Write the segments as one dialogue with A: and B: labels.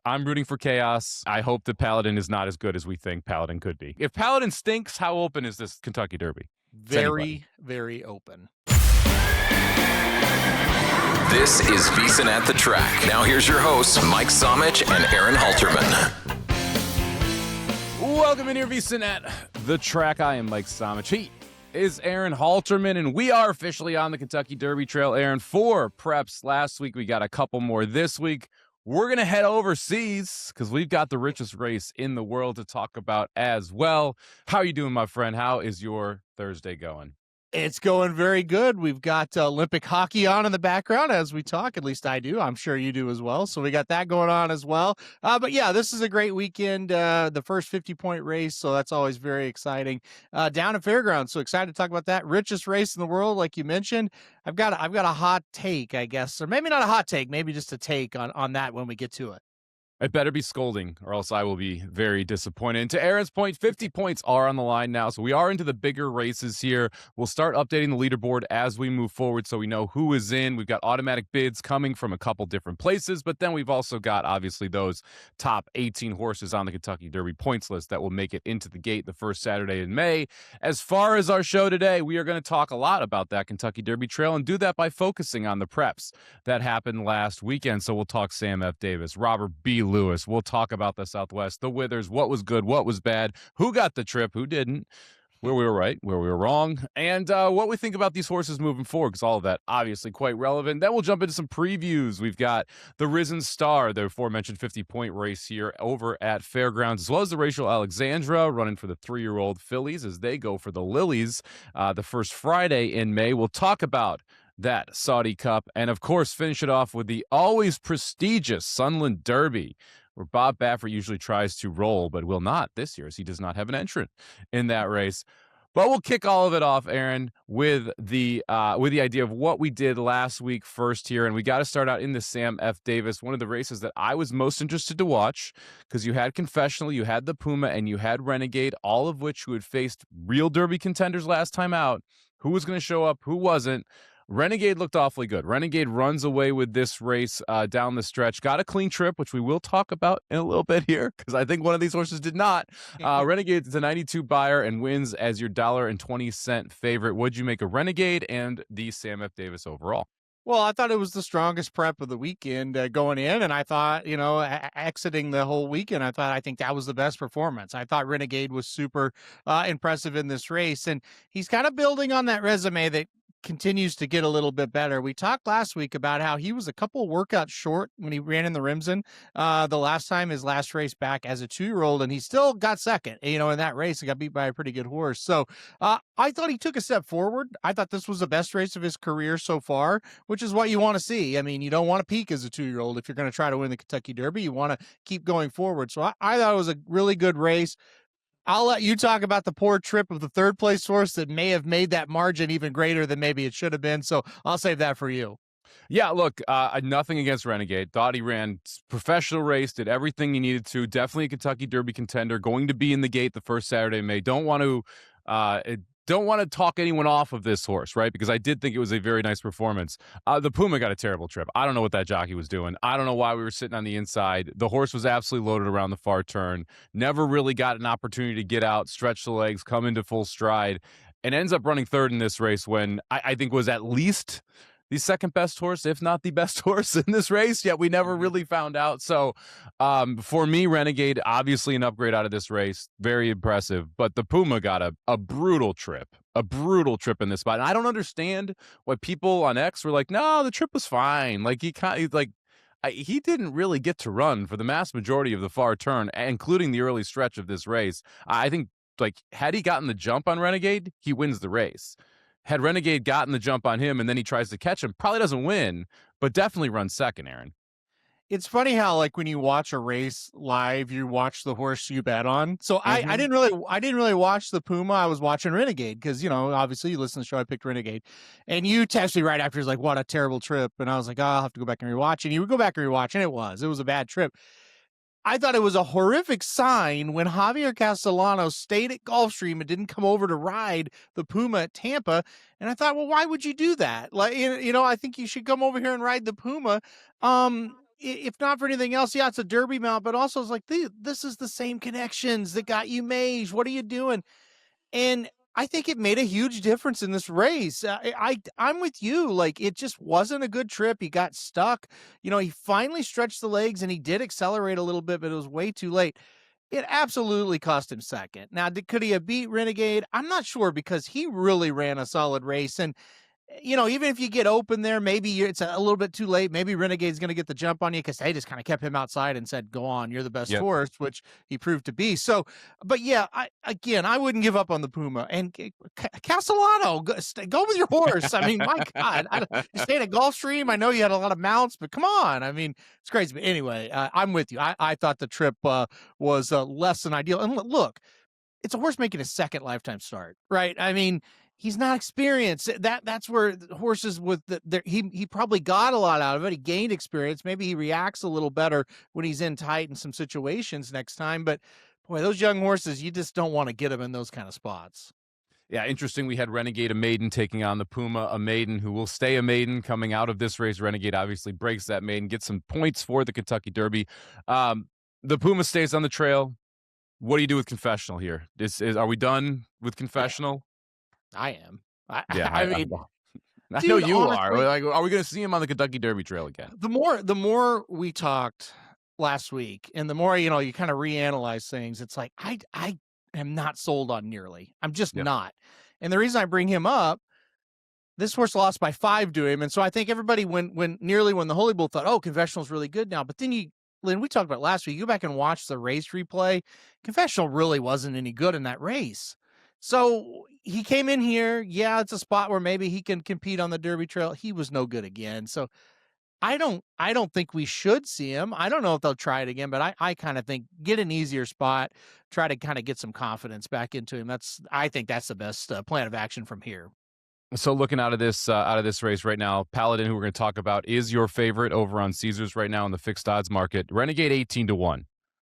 A: I'm rooting for chaos. I hope that Paladin is not as good as we think Paladin could be. If Paladin stinks, how open is this Kentucky Derby?
B: Very, very open.
C: This is VSiN at the Track. Now here's your hosts, Mike Somich and Aaron Halterman.
A: Welcome in here, VSiN at the Track. I am Mike Somich. He is Aaron Halterman, and we are officially on the Kentucky Derby Trail. Aaron, 4 preps last week. We got a couple more this week. We're going to head overseas because we've got the richest race in the world to talk about as well. How are you doing, my friend? How is your Thursday going?
B: It's going very good. We've got Olympic hockey on in the background as we talk. At least I do. I'm sure you do as well. So we got that going on as well. But yeah, this is a great weekend. The first 50-point race, so that's always very exciting. Down at Fairgrounds, so excited to talk about that. Richest race in the world, like you mentioned. I've got a hot take, I guess, or maybe not a hot take, maybe just a take on that when we get to it.
A: It better be scolding, or else I will be very disappointed. And to Aaron's point, 50 points are on the line now, so we are into the bigger races here. We'll start updating the leaderboard as we move forward so we know who is in. We've got automatic bids coming from a couple different places, but then we've also got, obviously, those top 18 horses on the Kentucky Derby points list that will make it into the gate the first Saturday in May. As far as our show today, we are going to talk a lot about that Kentucky Derby Trail and do that by focusing on the preps that happened last weekend. So we'll talk Sam F. Davis, Robert B. Lewis. We'll talk about the Southwest, the Withers, what was good, what was bad, who got the trip, who didn't, where we were right, where we were wrong, and what we think about these horses moving forward, because all of that obviously quite relevant. Then we'll jump into some previews. We've got the Risen Star, the aforementioned 50-point race here over at Fairgrounds, as well as the Rachel Alexandra running for the 3-year-old fillies as they go for the Lilies the first Friday in May. We'll talk about that Saudi Cup, and of course finish it off with the always prestigious Sunland Derby, where Bob Baffert usually tries to roll, but will not this year as he does not have an entrant in that race. But we'll kick all of it off, Aaron, with the idea of what we did last week first here. And we got to start out in the Sam F. Davis, one of the races that I was most interested to watch, because you had Confessional, you had the Puma, and you had Renegade, all of which who had faced real Derby contenders last time out. Who was going to show up, who wasn't? Renegade looked awfully good. Renegade runs away with this race down the stretch. Got a clean trip, which we will talk about in a little bit here, because I think one of these horses did not. Renegade is a 92 buyer and wins as your $1.20 favorite. What'd you make of Renegade and the Sam F. Davis overall?
B: Well, I thought it was the strongest prep of the weekend going in, and I thought, exiting the whole weekend, I think that was the best performance. I thought Renegade was super impressive in this race, and he's kind of building on that resume that continues to get a little bit better. We talked last week about how he was a couple workouts short when he ran in the Rimson the last time, his last race back as a 2-year-old, and he still got second, in that race and got beat by a pretty good horse. So I thought he took a step forward. I thought this was the best race of his career so far, which is what you want to see. I mean, you don't want to peak as a 2-year-old if you're going to try to win the Kentucky Derby. You want to keep going forward. So I thought it was a really good race. I'll let you talk about the poor trip of the third place horse that may have made that margin even greater than maybe it should have been. So I'll save that for you.
A: Yeah, look, nothing against Renegade. Thought he ran professional race, did everything he needed to. Definitely a Kentucky Derby contender, going to be in the gate the first Saturday in May. Don't want to talk anyone off of this horse, right? Because I did think it was a very nice performance. The Puma got a terrible trip. I don't know what that jockey was doing. I don't know why we were sitting on the inside. The horse was absolutely loaded around the far turn. Never really got an opportunity to get out, stretch the legs, come into full stride, and ends up running third in this race when I think was at least the second best horse, if not the best horse in this race, yet we never really found out. So for me, Renegade, obviously an upgrade out of this race. Very impressive. But the Puma got a brutal trip in this spot. And I don't understand why people on X were like, no, the trip was fine. Like he didn't really get to run for the mass majority of the far turn, including the early stretch of this race. I think had he gotten the jump on Renegade, he wins the race. Had Renegade gotten the jump on him and then he tries to catch him, probably doesn't win, but definitely runs second, Aaron.
B: It's funny how when you watch a race live, you watch the horse you bet on. So I didn't really watch the Puma. I was watching Renegade because, obviously you listen to the show, I picked Renegade. And you texted me right after, he's like, what a terrible trip. And I was like, oh, I'll have to go back and rewatch. And you would go back and rewatch, and it was a bad trip. I thought it was a horrific sign when Javier Castellano stayed at Gulfstream and didn't come over to ride the Puma at Tampa. And I thought, well, why would you do that? I think you should come over here and ride the Puma. if not for anything else, yeah, it's a Derby mount, but also it's like, this is the same connections that got you Mage. What are you doing? And I think it made a huge difference in this race. I'm with you. Like, it just wasn't a good trip. He got stuck. He finally stretched the legs and he did accelerate a little bit, but it was way too late. It absolutely cost him second. Now, could he have beat Renegade? I'm not sure, because he really ran a solid race. And even if you get open there, maybe it's a little bit too late. Maybe Renegade's going to get the jump on you, because they just kind of kept him outside and said, go on, you're the best horse, which he proved to be. So, but yeah, I wouldn't give up on the Puma. And Castellano, go with your horse. I mean, my God, you stayed at Gulfstream. I know you had a lot of mounts, but come on. I mean, it's crazy. But anyway, I'm with you. I thought the trip was less than ideal. And look, it's a horse making a second lifetime start, right? I mean, he's not experienced. That's where horses with he probably got a lot out of it. He gained experience. Maybe he reacts a little better when he's in tight in some situations next time. But boy, those young horses, you just don't want to get them in those kind of spots.
A: Yeah, interesting. We had Renegade, a maiden, taking on the Puma, a maiden who will stay a maiden coming out of this race. Renegade obviously breaks that maiden, gets some points for the Kentucky Derby. The Puma stays on the trail. What do you do with Confessional here? Are we done with Confessional?
B: I am.
A: I
B: mean,
A: I
B: dude,
A: know you
B: honestly,
A: are. Like, are we going to see him on the Kentucky Derby trail again?
B: The more we talked last week, and the more you kind of reanalyze things, it's like I am not sold on Nearly. I'm just not. And the reason I bring him up, this horse lost by 5 to him, and so I think everybody when Nearly won the Holy Bull thought, oh, Confessional's really good now. But then Lynn, we talked about last week, you go back and watch the race replay. Confessional really wasn't any good in that race. So he came in here. Yeah, it's a spot where maybe he can compete on the Derby trail. He was no good again. So I don't think we should see him. I don't know if they'll try it again, but I kind of think get an easier spot, try to kind of get some confidence back into him. I think that's the best plan of action from here.
A: So looking out of this race right now, Paladin, who we're going to talk about, is your favorite over on Caesars right now in the fixed odds market. Renegade 18-1.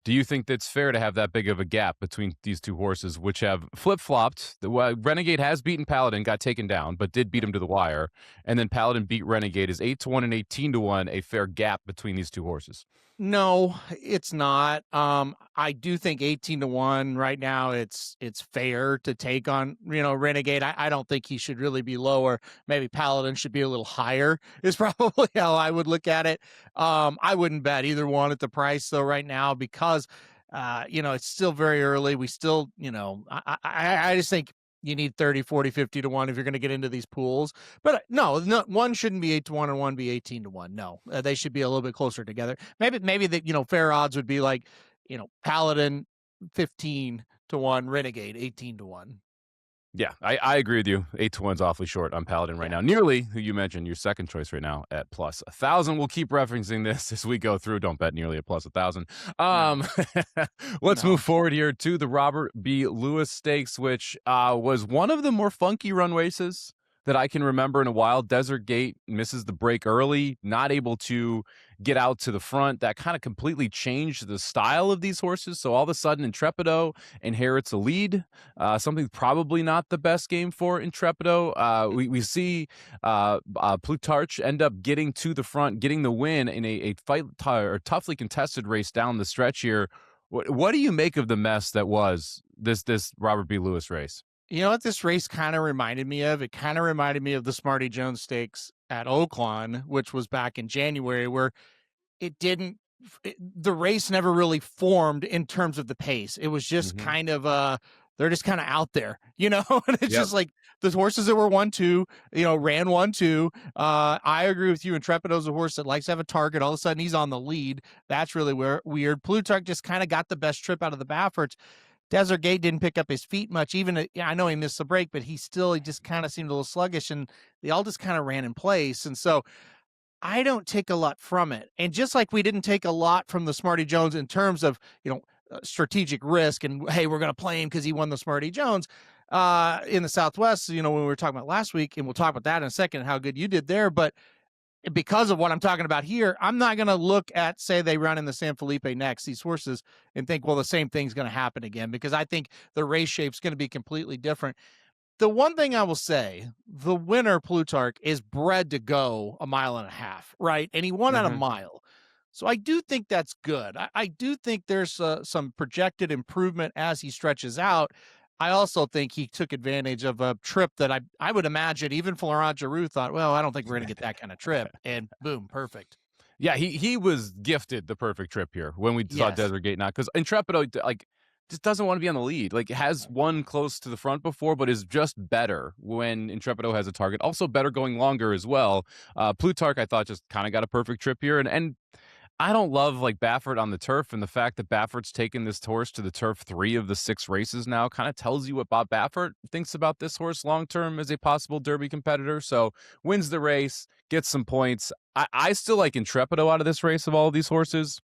A: Do you think that's fair to have that big of a gap between these two horses, which have flip-flopped? Renegade has beaten Paladin, got taken down, but did beat him to the wire. And then Paladin beat Renegade. Is 8-1 and 18-1 a fair gap between these two horses?
B: No, it's not. I do think 18-1 right now, it's fair to take on, Renegade. I don't think he should really be lower. Maybe Paladin should be a little higher is probably how I would look at it. I wouldn't bet either one at the price though right now, because it's still very early. We still, I just think you need 30, 40, 50-1 if you're going to get into these pools. But no, one shouldn't be 8-1 and one be 18-1. No, they should be a little bit closer together. Maybe that, fair odds would be like, Paladin 15-1, Renegade 18-1.
A: Yeah, I agree with you. 8-1's awfully short on Paladin right now. Nearly, who you mentioned, your second choice right now at plus 1,000. We'll keep referencing this as we go through. Don't bet Nearly at plus 1,000. Let's move forward here to the Robert B. Lewis Stakes, which was one of the more funky run races that I can remember in a while. Desert Gate misses the break early, not able to get out to the front. That kind of completely changed the style of these horses. So all of a sudden, Intrepido inherits a lead, something probably not the best game for Intrepido. We see Plutarch end up getting to the front, getting the win in a toughly contested race down the stretch here. What do you make of the mess that was this Robert B. Lewis race?
B: You know what this race kind of reminded me of? It kind of reminded me of the Smarty Jones Stakes at Oaklawn, which was back in January, where the race never really formed in terms of the pace. It was just kind of, they're just kind of out there, and it's just like the horses that were 1-2, ran 1-2. I agree with you. Intrepido's a horse that likes to have a target. All of a sudden he's on the lead. That's really weird. Plutarch just kind of got the best trip out of the Baffords. Desert Gate didn't pick up his feet much. Even, I know he missed the break, but he just kind of seemed a little sluggish, and they all just kind of ran in place. And so I don't take a lot from it. And just like we didn't take a lot from the Smarty Jones in terms of, strategic risk and, hey, we're going to play him because he won the Smarty Jones in the Southwest, when we were talking about last week, and we'll talk about that in a second, how good you did there. But because of what I'm talking about here, I'm not going to look at, say, they run in the San Felipe next, these horses, and think, well, the same thing's going to happen again, because I think the race shape's going to be completely different. The one thing I will say, the winner, Plutarch, is bred to go a mile and a half, right? And he won at a mile. So I do think that's good. I do think there's some projected improvement as he stretches out. I also think he took advantage of a trip that I would imagine even Florent Giroux thought, well, I don't think we're going to get that kind of trip. And boom, perfect.
A: Yeah, he was gifted the perfect trip here when we saw
B: Yes.
A: Desert Gate now, because Intrepido, like, just doesn't want to be on the lead. Like, has won close to the front before, but is just better when Intrepido has a target. Also better going longer as well. Plutarch, I thought, just kind of got a perfect trip here. And I don't love like Baffert on the turf, and the fact that Baffert's taken this horse to the turf 3 of the 6 races now kind of tells you what Bob Baffert thinks about this horse long term as a possible Derby competitor. So wins the race, gets some points. I still like Intrepido out of this race of all of these horses.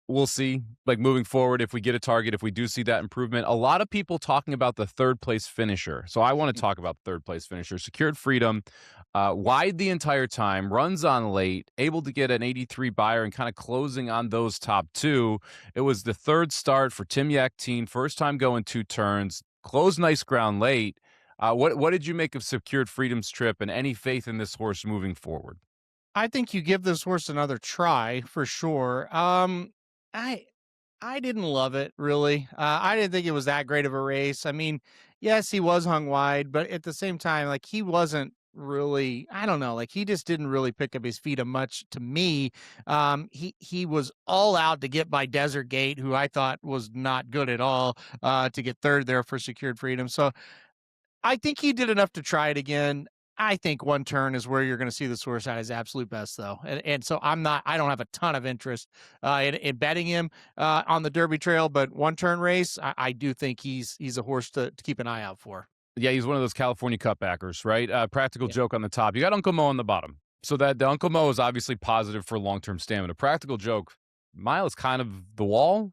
A: We'll see, like, moving forward, if we get a target, if we do see that improvement. A lot of people talking about the third place finisher. So I want to talk about third place finisher. Secured Freedom, wide the entire time, runs on late, able to get an 83 buyer and kind of closing on those top 2. It was the third start for Tim Yaktine, first time going 2 turns, closed nice ground late. What did you make of Secured Freedom's trip and any faith in this horse moving forward?
B: I think you give this horse another try for sure. I I didn't love it really. I didn't think it was that great of a race. I mean, yes, he was hung wide, but at the same time, like he wasn't really. I don't know. Like he just didn't really pick up his feet a much to me. He was all out to get by Desert Gate, who I thought was not good at all. To get third there for Secured Freedom. So I think he did enough to try it again. I think one turn is where you're going to see the source at his absolute best, though, and so I don't have a ton of interest in betting him on the Derby Trail, but one turn race, I do think he's a horse to keep an eye out for.
A: Yeah, he's one of those California Cup backers, right? Practical
B: Yeah.
A: Joke on the top. You got Uncle Mo on the bottom. So that the Uncle Mo is obviously positive for long-term stamina. Practical Joke, mile is kind of the wall.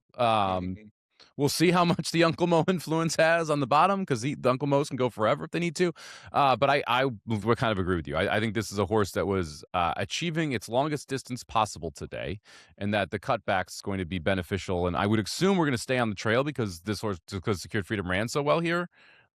A: We'll see how much the Uncle Mo influence has on the bottom, because the Uncle Mo's can go forever if they need to. But I would kind of agree with you. I think this is a horse that was achieving its longest distance possible today, and that the cutback is going to be beneficial. And I would assume we're going to stay on the trail because Secured Freedom ran so well here.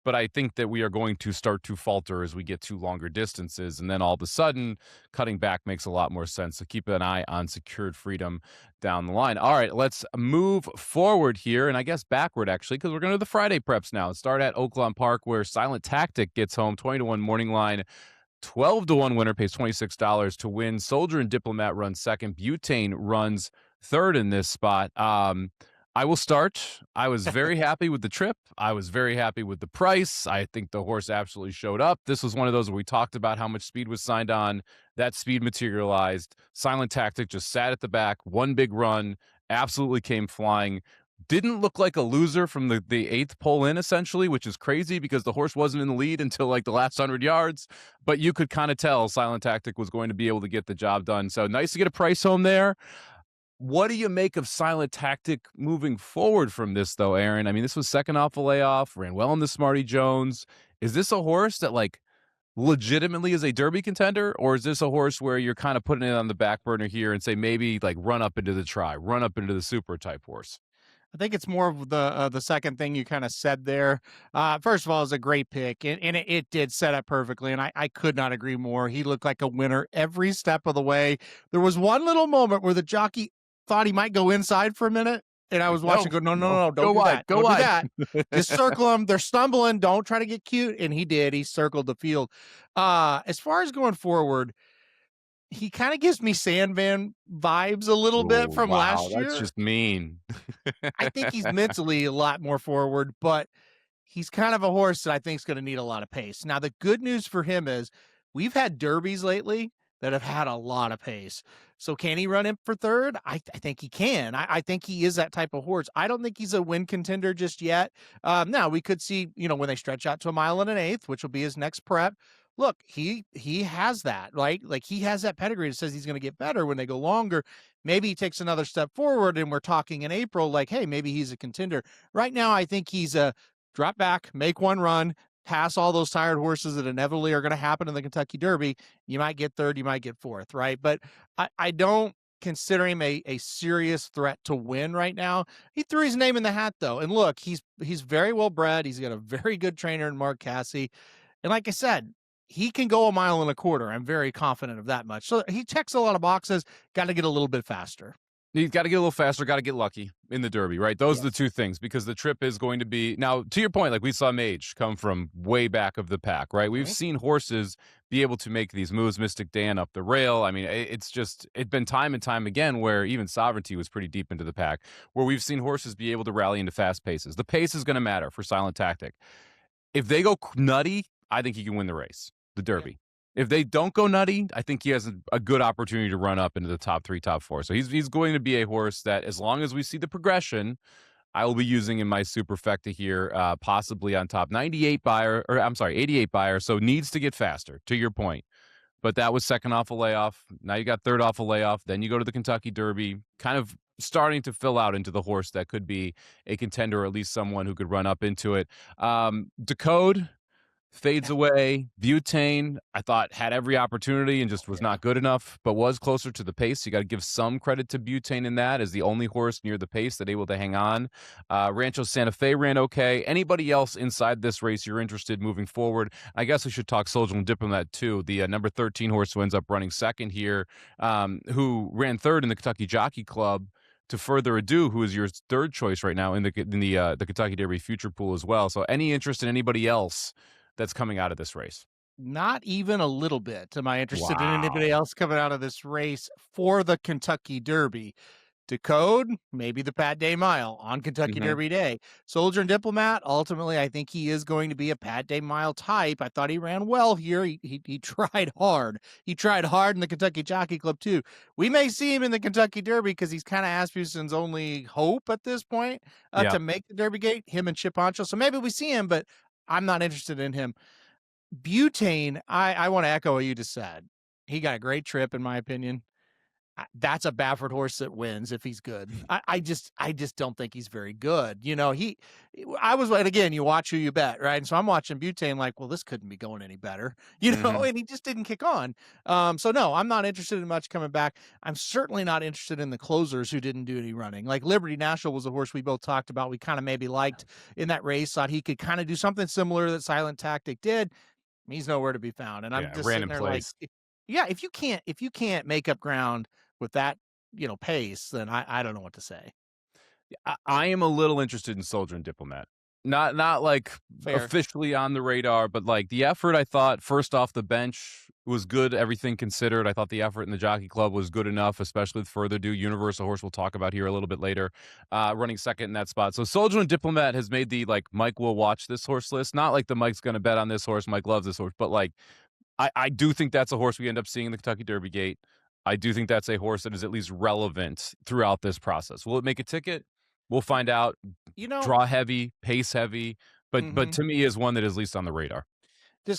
A: But I think that we are going to start to falter as we get to longer distances. And then all of a sudden, cutting back makes a lot more sense. So keep an eye on Secured Freedom down the line. All right, let's move forward here. And I guess backward, actually, because we're going to the Friday preps now. Start at Oaklawn Park, where Silent Tactic gets home, 20-1 morning line. 12-1 winner pays $26 to win. Soldier and Diplomat runs second. Butane runs third in this spot. I will start. I was very happy with the trip. I was very happy with the price. I think the horse absolutely showed up. This was one of those where we talked about how much speed was signed on. That speed materialized. Silent Tactic just sat at the back, one big run, absolutely came flying. Didn't look like a loser from the 8th pole in, essentially, which is crazy because the horse wasn't in the lead until like the last 100 yards. But you could kind of tell Silent Tactic was going to be able to get the job done. So nice to get a price home there. What do you make of Silent Tactic moving forward from this, though, Aaron? I mean, this was second off a layoff, ran well in the Smarty Jones. Is this a horse that, like, legitimately is a Derby contender, or is this a horse where you're kind of putting it on the back burner here and say maybe, like, run up into the try, run up into the super type horse?
B: I think it's more of the second thing you kind of said there. First of all, it's a great pick, and it did set up perfectly, and I could not agree more. He looked like a winner every step of the way. There was one little moment where the jockey thought he might go inside for a minute, and I was watching. No, don't
A: go
B: do
A: wide,
B: that.
A: go
B: Don't do
A: wide.
B: that. Just circle them. They're stumbling. Don't try to get cute, and he did. He circled the field. As far as going forward, he kind of gives me Sandvan vibes a little bit from
A: Wow,
B: last year.
A: that's just mean.
B: I think he's mentally a lot more forward, but he's kind of a horse that I think is going to need a lot of pace. Now, the good news for him is we've had derbies lately that have had a lot of pace. So can he run in for third? I think he can. I think he is that type of horse. I don't think he's a win contender just yet. Now, we could see, when they stretch out to a mile and an eighth, which will be his next prep. Look, he has that, right? Like he has that pedigree that says he's going to get better when they go longer. Maybe he takes another step forward and we're talking in April, like, hey, maybe he's a contender. Right now, I think he's a drop back, make one run, pass all those tired horses that inevitably are going to happen in the Kentucky Derby. You might get third, you might get fourth, right? But I don't consider him a serious threat to win right now. He threw his name in the hat, though. And look, he's very well bred. He's got a very good trainer in Mark Cassie. And like I said, he can go 1.25 miles. I'm very confident of that much. So he checks a lot of boxes. Got to get a little bit faster.
A: He's got to get a little faster, got to get lucky in the Derby, right? Those are the two things, because the trip is going to be, now, to your point, like we saw Mage come from way back of the pack, right? We've seen horses be able to make these moves, Mystic Dan up the rail. I mean, it's been time and time again where even Sovereignty was pretty deep into the pack, where we've seen horses be able to rally into fast paces. The pace is going to matter for Silent Tactic. If they go nutty, I think he can win the race, the Derby. Yeah. If they don't go nutty, I think he has a good opportunity to run up into the top 3, top 4. So he's going to be a horse that, as long as we see the progression, I will be using in my superfecta here, possibly on top 88 buyer, or I'm sorry, 88 buyer. So needs to get faster, to your point. But that was second off a layoff. Now you got third off a layoff. Then you go to the Kentucky Derby, kind of starting to fill out into the horse that could be a contender, or at least someone who could run up into it. Decode fades away. Butane, I thought, had every opportunity and just was not good enough, but was closer to the pace. You got to give some credit to Butane in that, as the only horse near the pace that able to hang on. Rancho Santa Fe ran okay. Anybody else inside this race you're interested moving forward? I guess we should talk Soldier and Diplomat too, the number 13 horse who ends up running second here, who ran third in the Kentucky Jockey Club. To Further Ado, who is your third choice right now in the Kentucky Derby future pool as well. So any interest in anybody else that's coming out of this race?
B: Not even a little bit. Am I interested in anybody else coming out of this race for the Kentucky Derby? Decode, maybe the Pat Day Mile on Kentucky Derby Day. Soldier and Diplomat, ultimately, I think he is going to be a Pat Day Mile type. I thought he ran well here. He tried hard. He tried hard in the Kentucky Jockey Club, too. We may see him in the Kentucky Derby because he's kind of Asmussen's only hope at this point to make the Derby gate, him and Chip Honcho. So maybe we see him, but I'm not interested in him. Butane, I want to echo what you just said. He got a great trip, in my opinion. That's a Baffert horse that wins if he's good. I just don't think he's very good. You know, and again, you watch who you bet, right? And so I'm watching Butane like, well, this couldn't be going any better, you know, and he just didn't kick on. So no, I'm not interested in much coming back. I'm certainly not interested in the closers who didn't do any running. Like Liberty National was a horse we both talked about. We kind of maybe liked in that race, thought he could kind of do something similar that Silent Tactic did. He's nowhere to be found. And I'm just sitting there
A: place.
B: Like, if you can't make up ground with that, you know, pace, then I don't know what to say.
A: I am a little interested in Soldier and Diplomat. Not like officially on the radar, but like the effort, I thought first off the bench was good, everything considered. I thought the effort in the Jockey Club was good enough, especially with Further Ado. Universal horse we'll talk about here a little bit later, running second in that spot. So Soldier and Diplomat has made the, like, Mike will watch this horse list. Not like the Mike's going to bet on this horse, Mike loves this horse, but like I do think that's a horse we end up seeing in the Kentucky Derby gate. I do think that's a horse that is at least relevant throughout this process. Will it make a ticket? We'll find out.
B: You know,
A: draw heavy, pace heavy, but to me is one that is at least on the radar.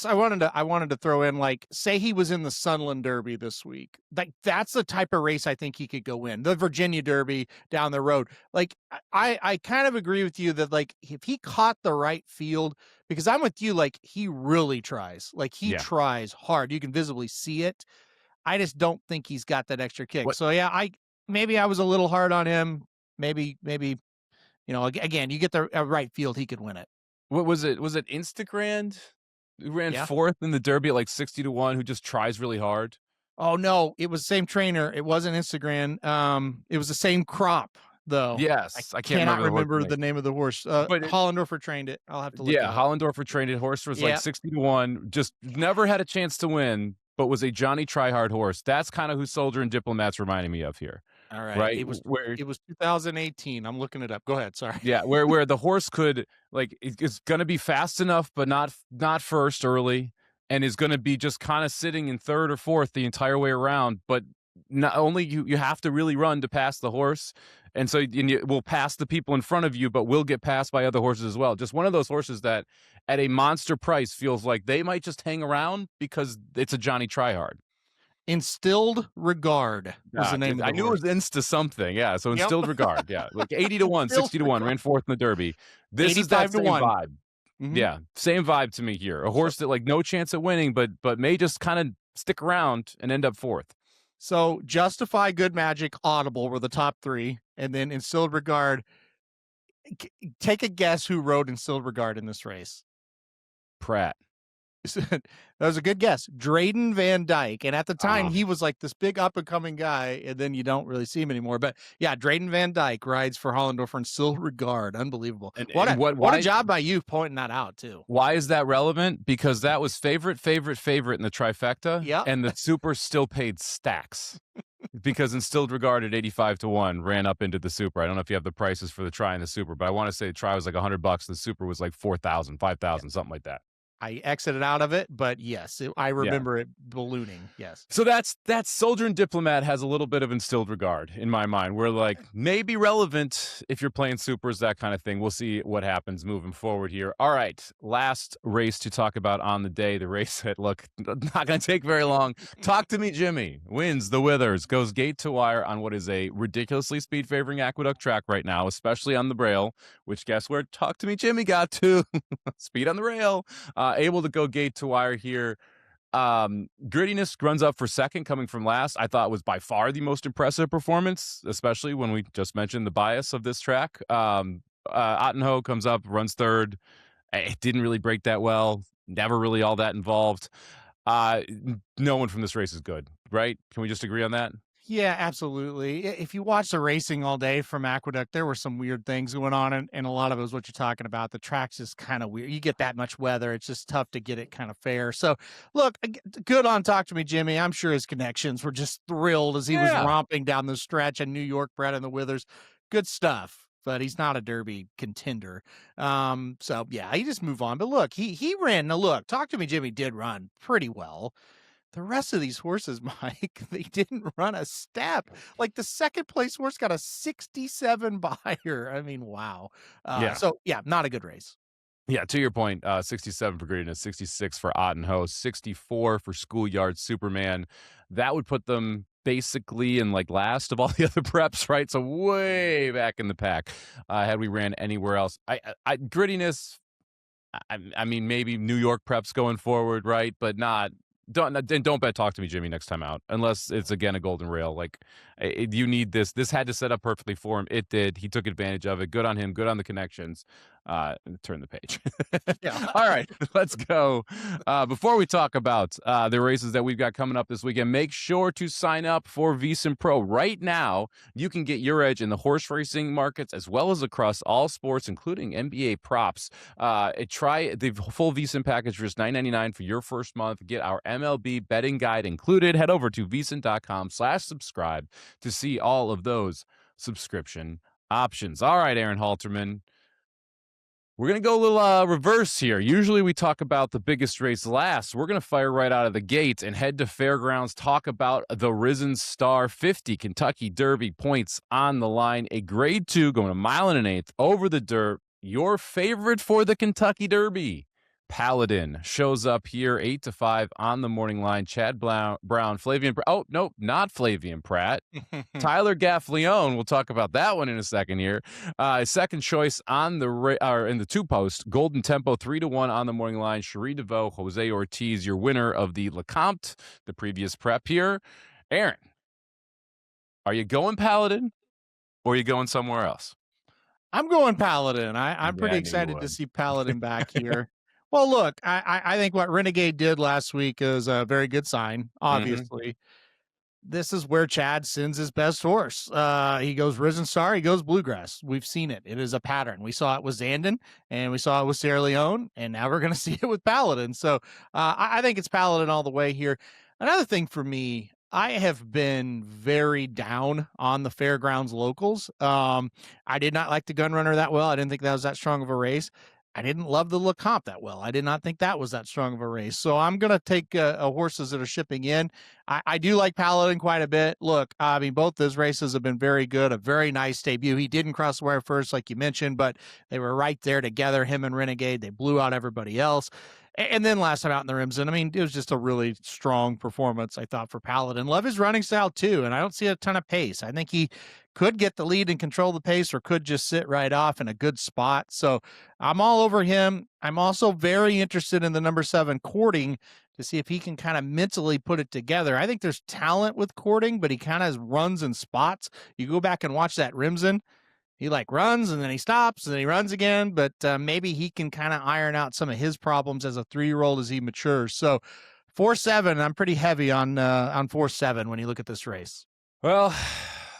B: I wanted to throw in, like, say he was in the Sunland Derby this week. Like, that's the type of race I think he could go in. The Virginia Derby down the road. Like, I kind of agree with you that, like, if he caught the right field, because I'm with you, like, he really tries. Like, he tries hard. You can visibly see it. I just don't think he's got that extra kick. So yeah, maybe I was a little hard on him. Maybe, you know, again, you get the right field, he could win it.
A: What was it? Was it Instagrand who ran fourth in the Derby at like 60-1, who just tries really hard?
B: Oh no, it was the same trainer. It wasn't Instagram. It was the same crop though.
A: Yes,
B: I cannot remember the name of the horse. But Hollendorfer trained it. I'll have to look it up.
A: Hollendorfer trained it. Horse was like 60-1. Just never had a chance to win, but was a Johnny Tryhard horse. That's kind of who Soldier and Diplomat's reminding me of here.
B: All right. It was 2018. I'm looking it up. Go ahead. Sorry.
A: Yeah, where the horse could, like, it's going to be fast enough, but not first early, and is going to be just kind of sitting in third or fourth the entire way around. But not only you have to really run to pass the horse, and so you will pass the people in front of you, but will get passed by other horses as well. Just one of those horses that, at a monster price, feels like they might just hang around because it's a Johnny Tryhard.
B: Instilled Regard was the name of the horse.
A: I knew it was Insta something. Yeah, so Instilled Regard. Yeah, like 80-1, 60-1, ran fourth in the Derby. This is that same vibe. Yeah, same vibe to me here. A horse that, like, no chance at winning, but may just kind of stick around and end up fourth.
B: So Justify, Good Magic, Audible were the top three, and then Instilled Regard. Take a guess who rode Instilled Regard in this race.
A: Pratt.
B: That was a good guess. Drayden Van Dyke. And at the time,
A: Oh.
B: he was like this big up and coming guy, and then you don't really see him anymore. But yeah, Drayden Van Dyke rides for Hollendorfer and still regard. Unbelievable.
A: And
B: What a job by you pointing that out, too.
A: Why is that relevant? Because that was favorite in the trifecta.
B: Yep.
A: And the super still paid stacks. Because Instilled Regard at 85-1 ran up into the super. I don't know if you have the prices for the try and the super, but I want to say the try was like $100. The super was like 4,000, 5,000, something like that.
B: I exited out of it, but yes, I remember it ballooning. Yes.
A: So that's Soldier and Diplomat has a little bit of Instilled Regard in my mind. We're like maybe relevant if you're playing supers, that kind of thing. We'll see what happens moving forward here. All right, last race to talk about on the day. The race that not going to take very long. Talk to Me, Jimmy wins the Withers, goes gate to wire on what is a ridiculously speed favoring Aqueduct track right now, especially on the rail. Which guess where Talk to Me, Jimmy got to speed on the rail. Able to go gate to wire here. Grittiness runs up for second, coming from last. I thought was by far the most impressive performance, especially when we just mentioned the bias of this track. Ottenho comes up, runs third. It didn't really break that well. Never really all that involved. No one from this race is good, right? Can we just agree on that?
B: Yeah, absolutely. If you watch the racing all day from Aqueduct, there were some weird things going on, and a lot of it was what you're talking about. The track's just kind of weird. You get that much weather, it's just tough to get it kind of fair. So, look, good on Talk to Me, Jimmy. I'm sure his connections were just thrilled as he was romping down the stretch, and New York bred in the Withers. Good stuff. But he's not a Derby contender. So, yeah, you just move on. But look, he ran. Now, look, Talk to Me, Jimmy did run pretty well. The rest of these horses, Mike, they didn't run a step. Like the second place horse got a 67 buyer. I mean, wow. So, yeah, not a good race.
A: Yeah, to your point, 67 for Grittiness, 66 for Ottenho, 64 for Schoolyard Superman. That would put them basically in like last of all the other preps, right? So way back in the pack. Had we ran anywhere else, Grittiness. I mean, maybe New York preps going forward, right? But not. Don't bet Talk to Me, Jimmy, next time out, unless it's again a golden rail. Like you need this. This had to set up perfectly for him. It did. He took advantage of it. Good on him. Good on the connections. Turn the page.
B: Yeah.
A: All right, let's go. Before we talk about the races that we've got coming up this weekend, make sure to sign up for VSiN Pro. Right now, you can get your edge in the horse racing markets as well as across all sports, including NBA props. Try the full VSiN package for just $9.99 for your first month. Get our MLB betting guide included. Head over to vsin.com/subscribe to see all of those subscription options. All right, Aaron Halterman. We're going to go a little reverse here. Usually we talk about the biggest race last. We're going to fire right out of the gate and head to Fairgrounds, talk about the Risen Star 50 Kentucky Derby points on the line. A grade 2 going a mile and an eighth over the dirt. Your favorite for the Kentucky Derby, Paladin, shows up here 8-5 on the morning line. Chad Brown, Flavian. Oh, no, not Flavian Pratt. Tyler Gaffleone. We'll talk about that one in a second here. Second choice on the in the two post. Golden Tempo 3-1 on the morning line. Cherie DeVoe, Jose Ortiz, your winner of the Lecomte, the previous prep here. Aaron, are you going Paladin or are you going somewhere else?
B: I'm going Paladin. I'm pretty excited to see Paladin back here. Well, look, I think what Renegade did last week is a very good sign, obviously. This is where Chad sends his best horse. He goes Risen Star, he goes Bluegrass. We've seen it. It is a pattern. We saw it with Zandon, and we saw it with Sierra Leone, and now we're going to see it with Paladin. So I think it's Paladin all the way here. Another thing for me, I have been very down on the Fairgrounds locals. I did not like the Gunrunner that well. I didn't think that was that strong of a race. I didn't love the Lecomte that well. I did not think that was that strong of a race. So I'm going to take horses that are shipping in. I do like Paladin quite a bit. Look, I mean, both those races have been very good. A very nice debut. He didn't cross the wire first, like you mentioned, but they were right there together, him and Renegade. They blew out everybody else. And then last time out in the Rimson, I mean, it was just a really strong performance, I thought, for Paladin. Love his running style, too, and I don't see a ton of pace. I think he could get the lead and control the pace or could just sit right off in a good spot. So I'm all over him. I'm also very interested in the number 7, Courting, to see if he can kind of mentally put it together. I think there's talent with Courting, but he kind of runs in spots. You go back and watch that Rimson. he like runs and then he stops and then he runs again. But maybe he can kind of iron out some of his problems as a 3-year-old as he matures. So 4-7, I'm pretty heavy on 4-7 when you look at this race.
A: Well,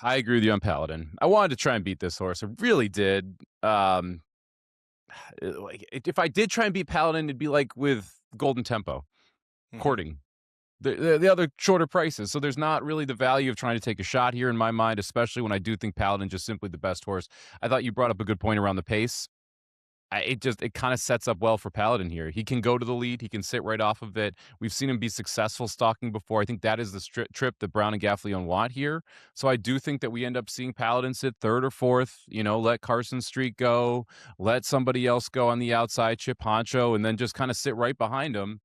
A: I agree with you on Paladin. I wanted to try and beat this horse. I really did. If I did try and beat Paladin, it'd be like with Golden Tempo, courting. The other shorter prices. So there's not really the value of trying to take a shot here in my mind, especially when I do think Paladin just simply the best horse. I thought you brought up a good point around the pace. It kind of sets up well for Paladin here. He can go to the lead. He can sit right off of it. We've seen him be successful stalking before. I think that is the trip that Brown and Gaffalione want here. So I do think that we end up seeing Paladin sit third or fourth, let Carson Street go, let somebody else go on the outside, Chip Honcho, and then just kind of sit right behind him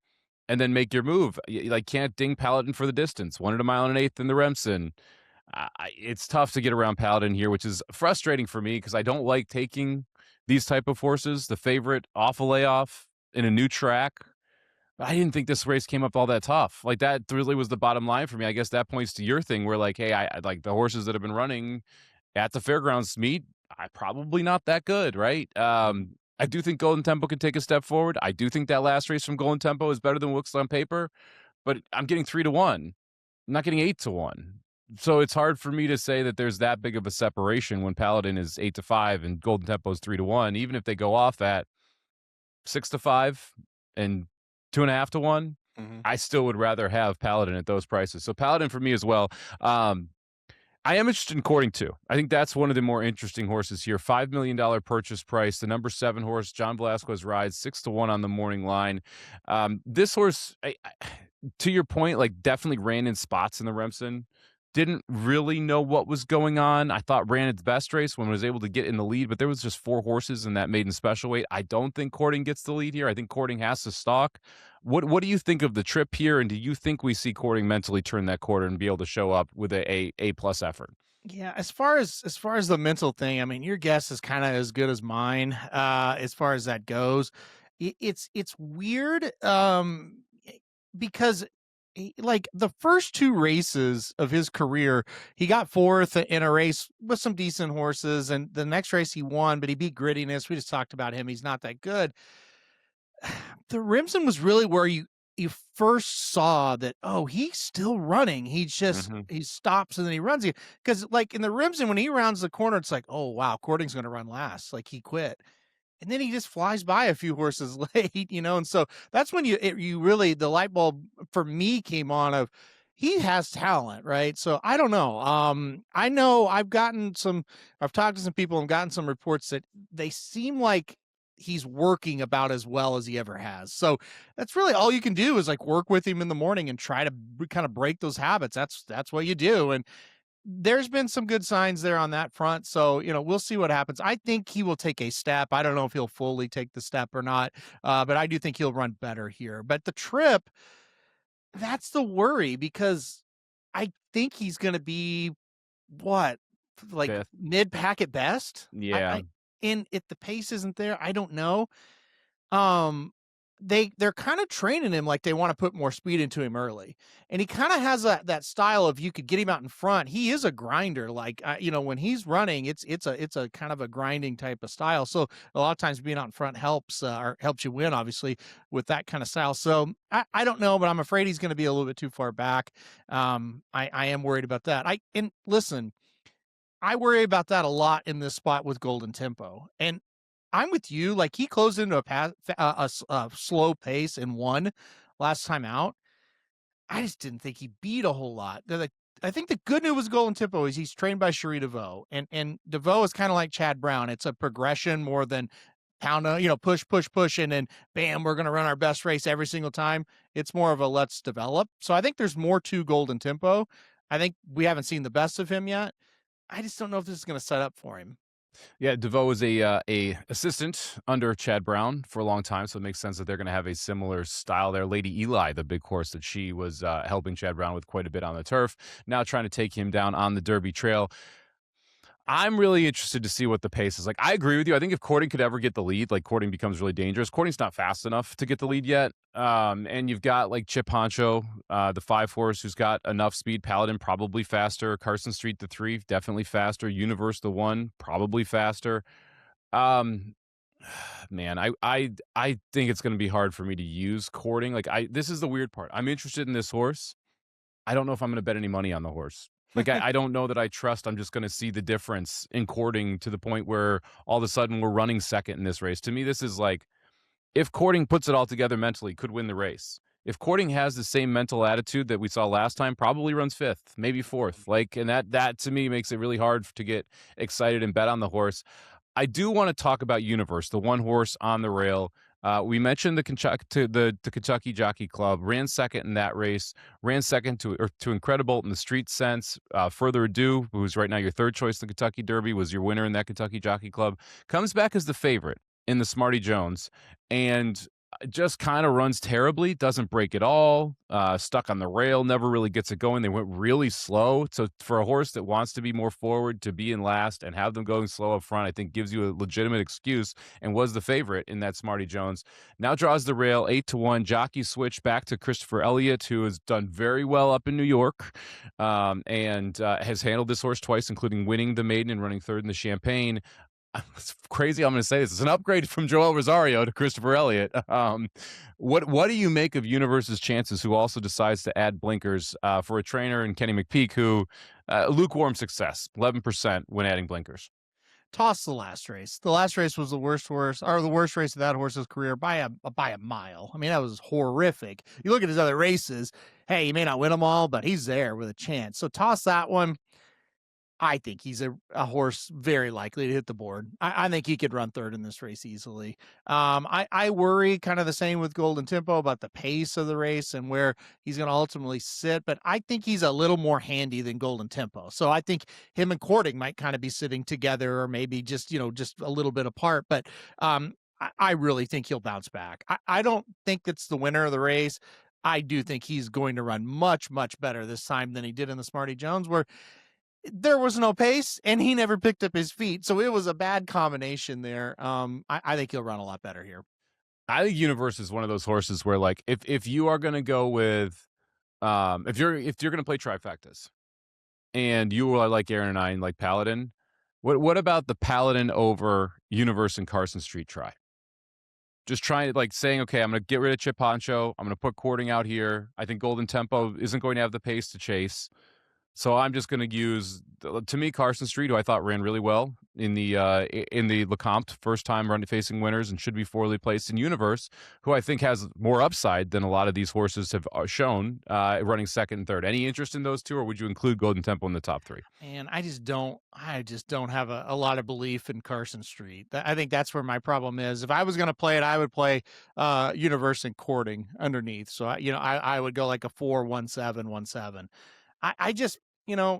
A: and then make your move. Like, can't ding Paladin for the distance. 1 mile and an eighth in the Remsen. It's tough to get around Paladin here, which is frustrating for me because I don't like taking these type of horses. The favorite off a layoff in a new track. But I didn't think this race came up all that tough. Like, that really was the bottom line for me. I guess that points to your thing where, like, hey, I like the horses that have been running at the fairgrounds meet. I probably not that good, right? I do think Golden Tempo can take a step forward. I do think that last race from Golden Tempo is better than Wooks on paper, but I'm getting 3-1. I'm not getting 8-1. So it's hard for me to say that there's that big of a separation when Paladin is 8-5 and Golden Tempo is 3-1. Even if they go off at 6-5 and 2.5-1, I still would rather have Paladin at those prices. So Paladin for me as well. I am interested in courting too. I think that's one of the more interesting horses here. $5 million purchase price. The number 7 horse, John Velasquez rides 6-1 on the morning line. This horse, to your point, like definitely ran in spots in the Remsen. Didn't really know what was going on. I thought ran its best race when it was able to get in the lead, but there was just 4 horses in that maiden special weight. I don't think courting gets the lead here. I think courting has to stalk. What do you think of the trip here, and do you think we see courting mentally turn that quarter and be able to show up with a plus effort?
B: Yeah, as far as the mental thing, I mean, your guess is kind of as good as mine as far as that goes. It's weird because like the first 2 races of his career, he got 4th in a race with some decent horses, and the next race he won, but he beat Grittiness. We just talked about him. He's not that good. The Remsen was really where you first saw that, oh, he's still running. He just he stops and then he runs. Because like in the Remsen, when he rounds the corner, it's like, oh wow, Courting's going to run last. Like he quit. And then he just flies by a few horses late, and so that's when you really, the light bulb for me came on of he has talent, right? So I don't know. I know I've talked to some people and gotten some reports that they seem like he's working about as well as he ever has. So that's really all you can do is like work with him in the morning and try to kind of break those habits. That's what you do. And there's been some good signs there on that front. So, we'll see what happens. I think he will take a step. I don't know if he'll fully take the step or not, but I do think he'll run better here. But the trip, that's the worry because I think he's going to be like
A: 5th.
B: Mid-pack at best.
A: Yeah.
B: And if the pace isn't there, I don't know. They're kind of training him like they want to put more speed into him early. And he kind of has that style of, you could get him out in front. He is a grinder. Like, when he's running, it's a kind of a grinding type of style. So a lot of times being out in front helps you win, obviously, with that kind of style. So I don't know, but I'm afraid he's going to be a little bit too far back. I am worried about that. Listen, I worry about that a lot in this spot with Golden Tempo. And I'm with you. Like he closed into a slow pace and won last time out. I just didn't think he beat a whole lot. I think the good news with Golden Tempo is he's trained by Cherie DeVoe, and DeVoe is kind of like Chad Brown. It's a progression more than pound, push, and then bam, we're going to run our best race every single time. It's more of a let's develop. So I think there's more to Golden Tempo. I think we haven't seen the best of him yet. I just don't know if this is going to set up for him.
A: Yeah, DeVoe is a assistant under Chad Brown for a long time, so it makes sense that they're going to have a similar style there. Lady Eli, the big horse that she was helping Chad Brown with quite a bit on the turf, now trying to take him down on the Derby Trail. I'm really interested to see what the pace is like. I agree with you. I think if Courting could ever get the lead, like Courting becomes really dangerous. Courting's not fast enough to get the lead yet. And you've got like Chip Honcho, the 5 horse, who's got enough speed. Paladin probably faster. Carson Street the 3 definitely faster. Universe the 1 probably faster. Um, man, I think it's going to be hard for me to use Courting. Like this is the weird part. I'm interested in this horse. I don't know if I'm going to bet any money on the horse. Like, I don't know that I trust I'm just going to see the difference in Courting to the point where all of a sudden we're running second in this race. To me, this is like, if Courting puts it all together mentally, could win the race. If Courting has the same mental attitude that we saw last time, probably runs 5th, maybe 4th. Like, and that to me makes it really hard to get excited and bet on the horse. I do want to talk about Universe, the 1 horse on the rail. We mentioned the Kentucky Jockey Club, ran second in that race, ran second to Incredible in the street sense. Further Ado, who's right now your 3rd choice in the Kentucky Derby, was your winner in that Kentucky Jockey Club, comes back as the favorite in the Smarty Jones, and just kind of runs terribly, doesn't break at all, stuck on the rail, never really gets it going. They went really slow. So for a horse that wants to be more forward, to be in last and have them going slow up front, I think gives you a legitimate excuse, and was the favorite in that Smarty Jones. Now draws the rail 8-1. Jockey switch back to Christopher Elliott, who has done very well up in New York, and has handled this horse twice, including winning the maiden and running 3rd in the Champagne. It's crazy I'm going to say this. It's an upgrade from Joel Rosario to Christopher Elliott. What do you make of Universe's chances, who also decides to add blinkers for a trainer in Kenny McPeak, who lukewarm success, 11% when adding blinkers?
B: Toss the last race. The last race was the worst race of that horse's career by a mile. I mean, that was horrific. You look at his other races. Hey, he may not win them all, but he's there with a chance. So toss that one. I think he's a horse very likely to hit the board. I think he could run 3rd in this race easily. I worry kind of the same with Golden Tempo about the pace of the race and where he's going to ultimately sit, but I think he's a little more handy than Golden Tempo. So I think him and Courting might kind of be sitting together, or maybe just a little bit apart, but I really think he'll bounce back. I don't think it's the winner of the race. I do think he's going to run much, much better this time than he did in the Smarty Jones, where there was no pace and he never picked up his feet. So it was a bad combination there. I think he'll run a lot better here.
A: I think Universe is one of those horses where, like, if you are going to go with, if you're going to play trifectas and you are like Aaron and I and like Paladin, what about the Paladin over Universe and Carson Street try? Just trying to, like, saying, okay, I'm going to get rid of Chip Honcho. I'm going to put Courting out here. I think Golden Tempo isn't going to have the pace to chase. So I'm just going to use, to me, Carson Street, who I thought ran really well in the Lecomte, first time run facing winners and should be 4ly placed, in Universe, who I think has more upside than a lot of these horses have shown, running 2nd and 3rd. Any interest in those two, or would you include Golden Tempo in the top 3?
B: And I just don't have a lot of belief in Carson Street. I think that's where my problem is. If I was going to play it, I would play Universe and Courting underneath. So I would go like a 4-1-7, 1-7. I just,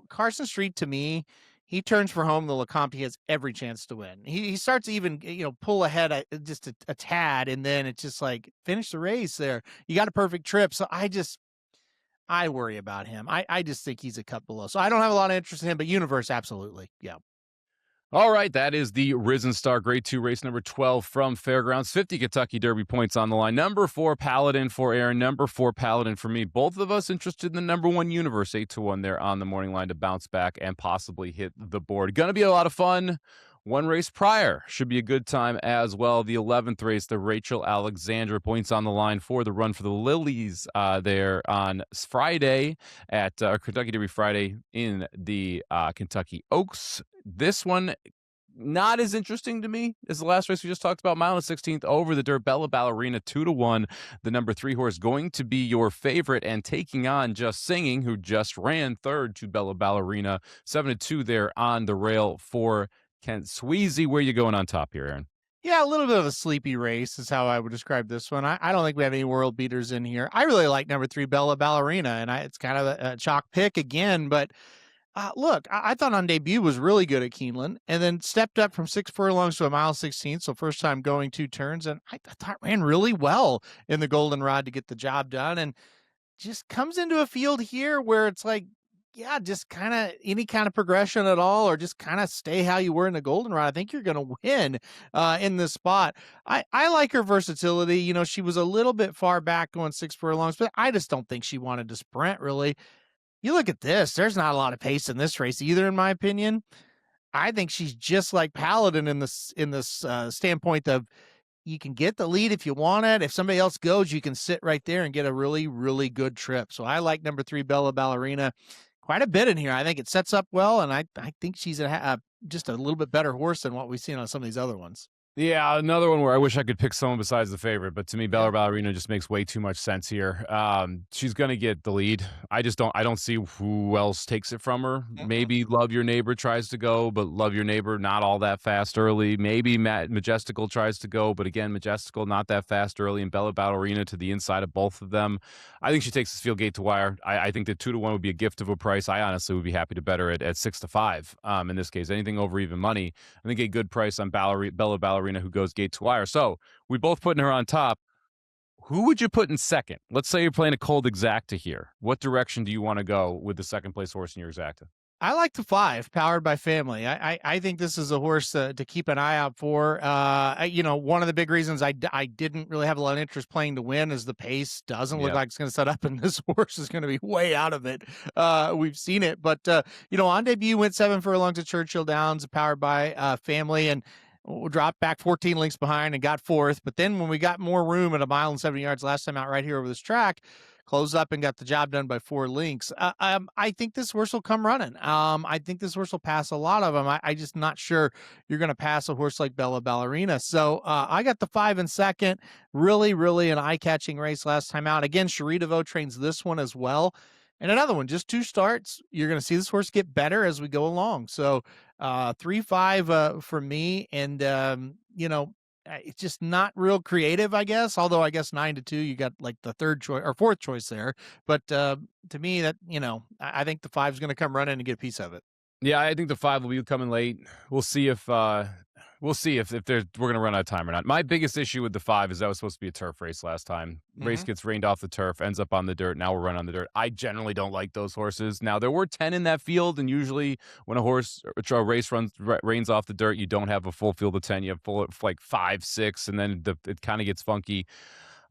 B: Carson Street, to me, he turns for home the Lecomte, he has every chance to win. He starts to even, pull ahead just a tad, and then it's just like, finish the race there. You got a perfect trip. So I worry about him. I just think he's a cut below. So I don't have a lot of interest in him, but Universe, absolutely. Yeah.
A: All right, that is the Risen Star Grade 2 race number 12 from Fairgrounds. 50 Kentucky Derby points on the line. Number 4 Paladin for Aaron, number 4 Paladin for me. Both of us interested in the number 1 Universe, 8-1 there on the morning line to bounce back and possibly hit the board. Going to be a lot of fun. One race prior should be a good time as well. The 11th race, the Rachel Alexandra, points on the line for the Run for the Lilies there on Friday at Kentucky Derby Friday in the Kentucky Oaks. This one, not as interesting to me as the last race we just talked about. Mile and 16th over the dirt. Bella Ballerina 2-1. The number 3 horse going to be your favorite and taking on Just Singing, who just ran 3rd to Bella Ballerina. 7-2 there on the rail for Kent Sweezy. Where you going on top here, Aaron?
B: Yeah, a little bit of a sleepy race is how I would describe this one. I don't think we have any world beaters in here. I really like number 3 Bella Ballerina, and it's kind of a chalk pick again, but look, I thought on debut was really good at Keeneland, and then stepped up from 6 furlongs to a mile 16, so first time going 2 turns, and I thought ran really well in the Goldenrod to get the job done, and just comes into a field here where it's like yeah, just kind of any kind of progression at all, or just kind of stay how you were in the goldenrod, I think you're going to win in this spot. I like her versatility. You know, she was a little bit far back going 6 furlongs, but I just don't think she wanted to sprint really. You look at this, there's not a lot of pace in this race either, in my opinion. I think she's just like Paladin in this standpoint of you can get the lead if you want it. If somebody else goes, you can sit right there and get a really, really good trip. So I like number 3, Bella Ballerina, quite a bit in here. I think it sets up well, and I think she's just a little bit better horse than what we've seen on some of these other ones.
A: Yeah, another one where I wish I could pick someone besides the favorite, but to me, Bella Ballerina just makes way too much sense here. She's gonna get the lead. I don't see who else takes it from her. Maybe Love Your Neighbor tries to go, but Love Your Neighbor not all that fast early. Maybe Majestical tries to go, but again, Majestical not that fast early, and Bella Ballerina to the inside of both of them. I think she takes this field gate to wire. I think that 2-1 would be a gift of a price. I honestly would be happy to bet her at 6-5. In this case, anything over even money. I think a good price on Bella Ballerina who goes gate to wire. So we both putting her on top. Who would you put in second? Let's say you're playing a cold exacta here. What direction do you want to go with the second place horse in your exacta?
B: I like the 5, Powered by Family. I think this is a horse to keep an eye out for. One of the big reasons I didn't really have a lot of interest playing to win is the pace doesn't look like it's going to set up, and this horse is going to be way out of it. We've seen it, but on debut went 7 furlongs at Churchill Downs, Powered by Family, and dropped back 14 lengths behind and got 4th. But then when we got more room at 1.70 miles last time out right here over this track, closed up and got the job done by 4 lengths. I think this horse will come running. I think this horse will pass a lot of them. I just not sure you're going to pass a horse like Bella Ballerina. So I got the 5 in second. Really, really an eye-catching race last time out. Again, Cherie DeVoe trains this one as well. And another one, just 2 starts. You're going to see this horse get better as we go along. So 3-5 for me. And, it's just not real creative, I guess. Although I guess 9-2, you got like the 3rd choice or 4th choice there. But to me, that, I think the 5 is going to come running and get a piece of it.
A: Yeah, I think the 5 will be coming late. We'll see if we're going to run out of time or not. My biggest issue with the 5 is that was supposed to be a turf race last time. Race gets rained off the turf, ends up on the dirt. Now we're running on the dirt. I generally don't like those horses. Now, there were 10 in that field, and usually when a race rains off the dirt, you don't have a full field of 10. You have like 5, 6, and then it kind of gets funky.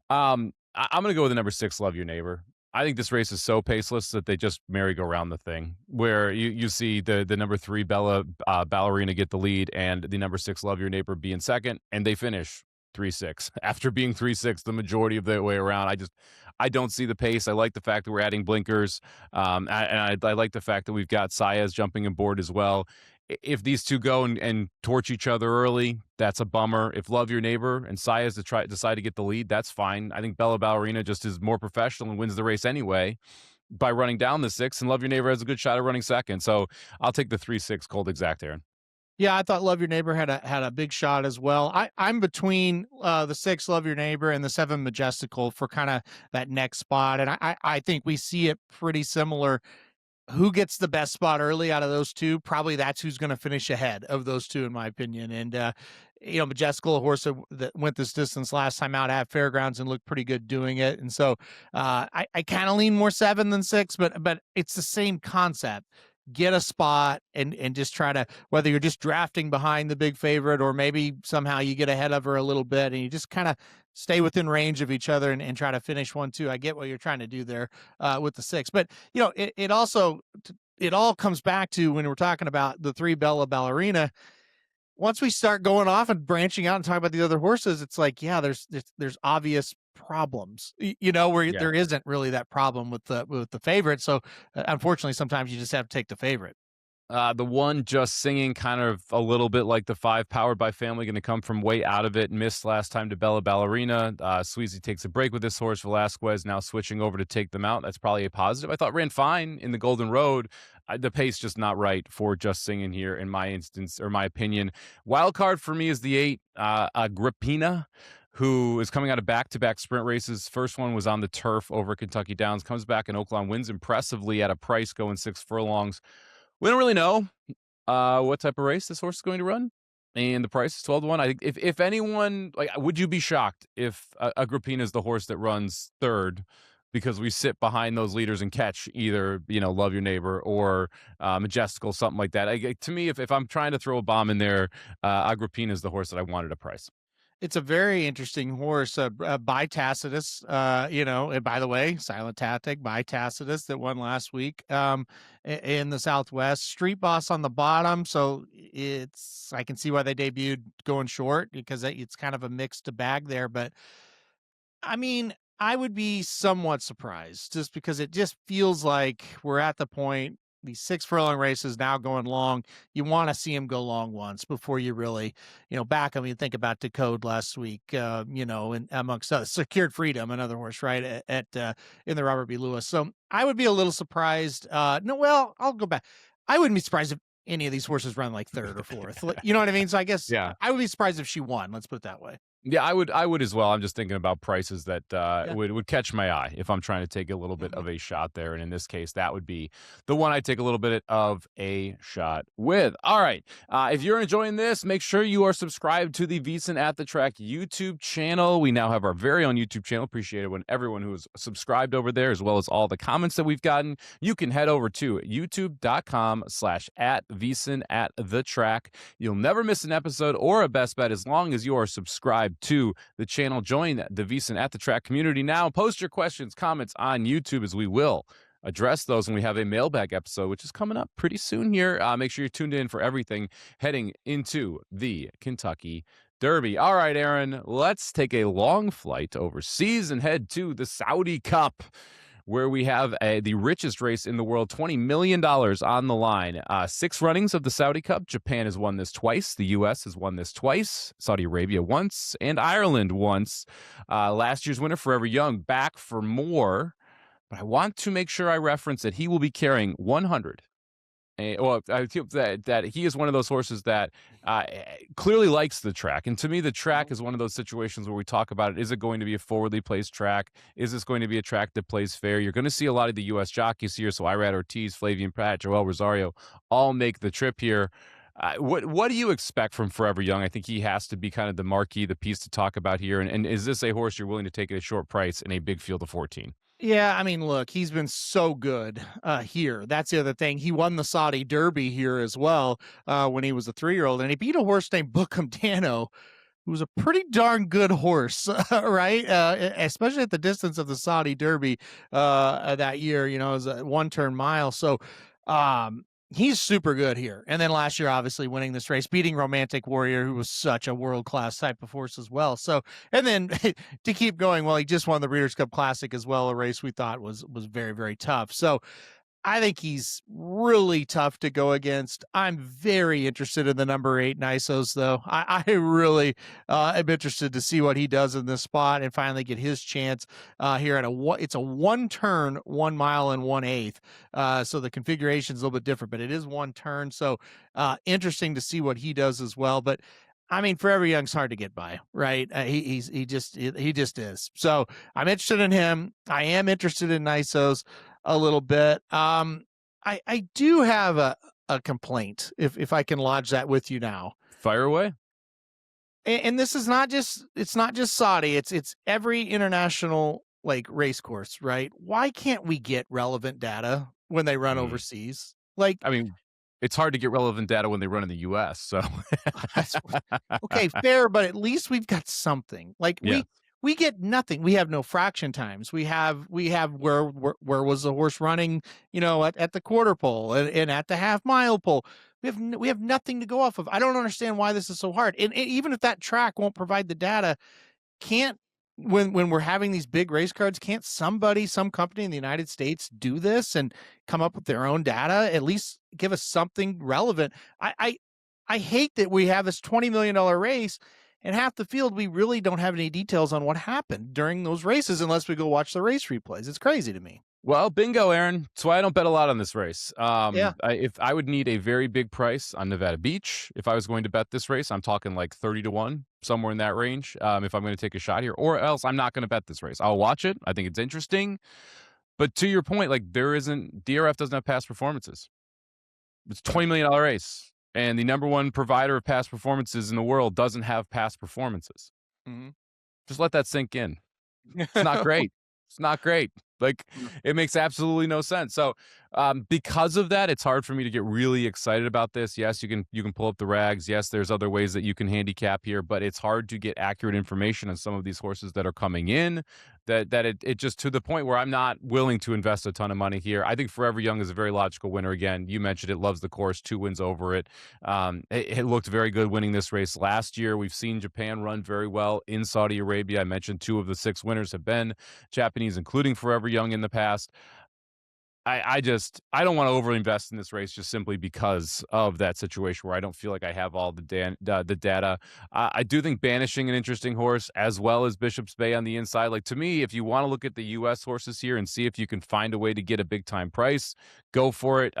A: I'm going to go with the number 6, Love Your Neighbor. I think this race is so paceless that they just merry-go-round the thing, where you see the number 3 Bella Ballerina get the lead and the number 6 Love Your Neighbor be in second, and they finish 3-6 after being 3-6 the majority of the way around. I don't see the pace. I like the fact that we're adding blinkers, and I like the fact that we've got Saez jumping aboard as well. If these two go and torch each other early, that's a bummer. If Love Your Neighbor and Saez decide to get the lead, that's fine. I think Bella Ballerina just is more professional and wins the race anyway by running down the 6, and Love Your Neighbor has a good shot at running second. So I'll take the 3-6 cold exact, Aaron.
B: Yeah, I thought Love Your Neighbor had a big shot as well. I'm between the 6 Love Your Neighbor and the 7 Majestical for kind of that next spot, and I think we see it pretty similar. Who gets the best spot early out of those 2? Probably that's who's going to finish ahead of those 2, in my opinion. And, Majestical, a horse that went this distance last time out at Fairgrounds and looked pretty good doing it. And so I kind of lean more 7 than 6, but it's the same concept. Get a spot and just try to, whether you're just drafting behind the big favorite or maybe somehow you get ahead of her a little bit and you just kind of stay within range of each other and try to finish 1-2. I get what you're trying to do there with the 6, but it all comes back to when we're talking about the 3 Bella Ballerina. Once we start going off and branching out and talking about the other horses, it's like, yeah, there's obvious problems, where there isn't really that problem with the favorite. So unfortunately, sometimes you just have to take the favorite.
A: The one Just Singing, kind of a little bit like the 5 Powered by Family, going to come from way out of it. Missed last time to Bella Ballerina. Sweezy takes a break with this horse. Velasquez now switching over to take them out. That's probably a positive. I thought ran fine in the Golden Road. The pace just not right for Just Singing here in my instance, or my opinion. Wild card for me is the 8 Agrippina, who is coming out of back-to-back sprint races. First one was on the turf over Kentucky Downs. Comes back in Oaklawn, wins impressively at a price going 6 furlongs. We don't really know what type of race this horse is going to run, and the price is 12-1. I think if anyone, would you be shocked if Agrippina is the horse that runs 3rd because we sit behind those leaders and catch either, Love Your Neighbor or Majestical, something like that. To me, if I'm trying to throw a bomb in there, Agrippina is the horse that I wanted to price.
B: It's a very interesting horse, by Tacitus, and by the way, Silent Tactic by Tacitus that won last week in the Southwest. Street Boss on the bottom, so I can see why they debuted going short because it's kind of a mixed bag there. But, I mean, I would be somewhat surprised just because it just feels like we're at the point, these 6 furlong races now going long. You want to see him go long once before you really, back him. You think about Decode last week, and amongst others, Secured Freedom, another horse, right, at in the Robert B. Lewis. So I would be a little surprised. I'll go back. I wouldn't be surprised if any of these horses run like 3rd or 4th. You know what I mean? So I guess I would be surprised if she won. Let's put it that way.
A: Yeah, I would as well. I'm just thinking about prices that would catch my eye if I'm trying to take a little bit of a shot there. And in this case, that would be the one I take a little bit of a shot with. All right. If you're enjoying this, make sure you are subscribed to the VSiN at the Track YouTube channel. We now have our very own YouTube channel. Appreciate it when everyone who is subscribed over there, as well as all the comments that we've gotten. You can head over to youtube.com/@VSiN at the Track. You'll never miss an episode or a best bet as long as you are subscribed to the channel. Join the VSiN at the Track community now. Post your questions, comments on YouTube, as we will address those when we have a mailbag episode, which is coming up pretty soon here. Make sure you're tuned in for everything heading into the Kentucky Derby. All right, Aaron, let's take a long flight overseas and head to the Saudi Cup, where we have the richest race in the world, $20 million on the line. 6 runnings of the Saudi Cup. Japan has won this twice. The U.S. has won this twice. Saudi Arabia once. And Ireland once. Last year's winner, Forever Young, back for more. But I want to make sure I reference that he will be carrying 100. I feel that he is one of those horses that clearly likes the track. And to me, the track is one of those situations where we talk about it. Is it going to be a forwardly placed track? Is this going to be a track that plays fair? You're going to see a lot of the U.S. jockeys here. So Irad Ortiz, Flavian Pratt, Joel Rosario all make the trip here. What do you expect from Forever Young? I think he has to be kind of the marquee, the piece to talk about here. And is this a horse you're willing to take at a short price in a big field of 14?
B: Yeah, I mean, look, he's been so good here. That's the other thing. He won the Saudi Derby here as well when he was a 3-year-old, and he beat a horse named Bookham Dano, who was a pretty darn good horse, right? Especially at the distance of the Saudi Derby that year. It was a 1-turn mile. So he's super good here. And then last year, obviously winning this race, beating Romantic Warrior, who was such a world-class type of horse as well. So, and then to keep going, well, he just won the Breeders' Cup Classic as well, a race we thought was very, very tough. So I think he's really tough to go against. I'm very interested in the number 8 Nisos, though. I really am interested to see what he does in this spot and finally get his chance here at it's a 1-turn, 1 mile and 1/8. So the configuration is a little bit different, but it is 1 turn. So interesting to see what he does as well. But I mean, Forever Young's hard to get by, right? He just is. So I'm interested in him. I am interested in Nisos a little bit. I do have a complaint, if I can lodge that with you now.
A: Fire away.
B: And this is it's not just Saudi, it's every international race course, right? Why can't we get relevant data when they run overseas?
A: I mean, it's hard to get relevant data when they run in the U.S. So
B: okay, fair, but at least we've got something. We get nothing. We have no fraction times. We have where was the horse running, at the quarter pole and at the half mile pole. We have nothing to go off of. I don't understand why this is so hard. And even if that track won't provide the data, when we're having these big race cards, can't some company in the United States do this and come up with their own data? At least give us something relevant. I hate that we have this $20 million race, and half the field, we really don't have any details on what happened during those races unless we go watch the race replays. It's crazy to me.
A: Well, bingo, Aaron. That's why I don't bet a lot on this race.
B: If
A: I would need a very big price on Nevada Beach if I was going to bet this race. I'm talking like 30-1, somewhere in that range, if I'm going to take a shot here. Or else I'm not going to bet this race. I'll watch it. I think it's interesting. But to your point, DRF doesn't have past performances. It's a $20 million race. And the number 1 provider of past performances in the world doesn't have past performances.
B: Mm-hmm.
A: Just let that sink in. It's not great. It's not great. Like, it makes absolutely no sense. So because of that, it's hard for me to get really excited about this. Yes, you can pull up the rags. Yes, there's other ways that you can handicap here, but it's hard to get accurate information on some of these horses that are coming in. It just, to the point where I'm not willing to invest a ton of money here. I think Forever Young is a very logical winner. Again, you mentioned it, loves the course, 2 wins over it. It looked very good winning this race last year. We've seen Japan run very well in Saudi Arabia. I mentioned 2 of the 6 winners have been Japanese, including Forever Young in the past. I don't want to overinvest in this race just simply because of that situation where I don't feel like I have all the data. I do think Banishing an interesting horse, as well as Bishop's Bay on the inside. Like, to me, if you want to look at the U.S. horses here and see if you can find a way to get a big time price, go for it.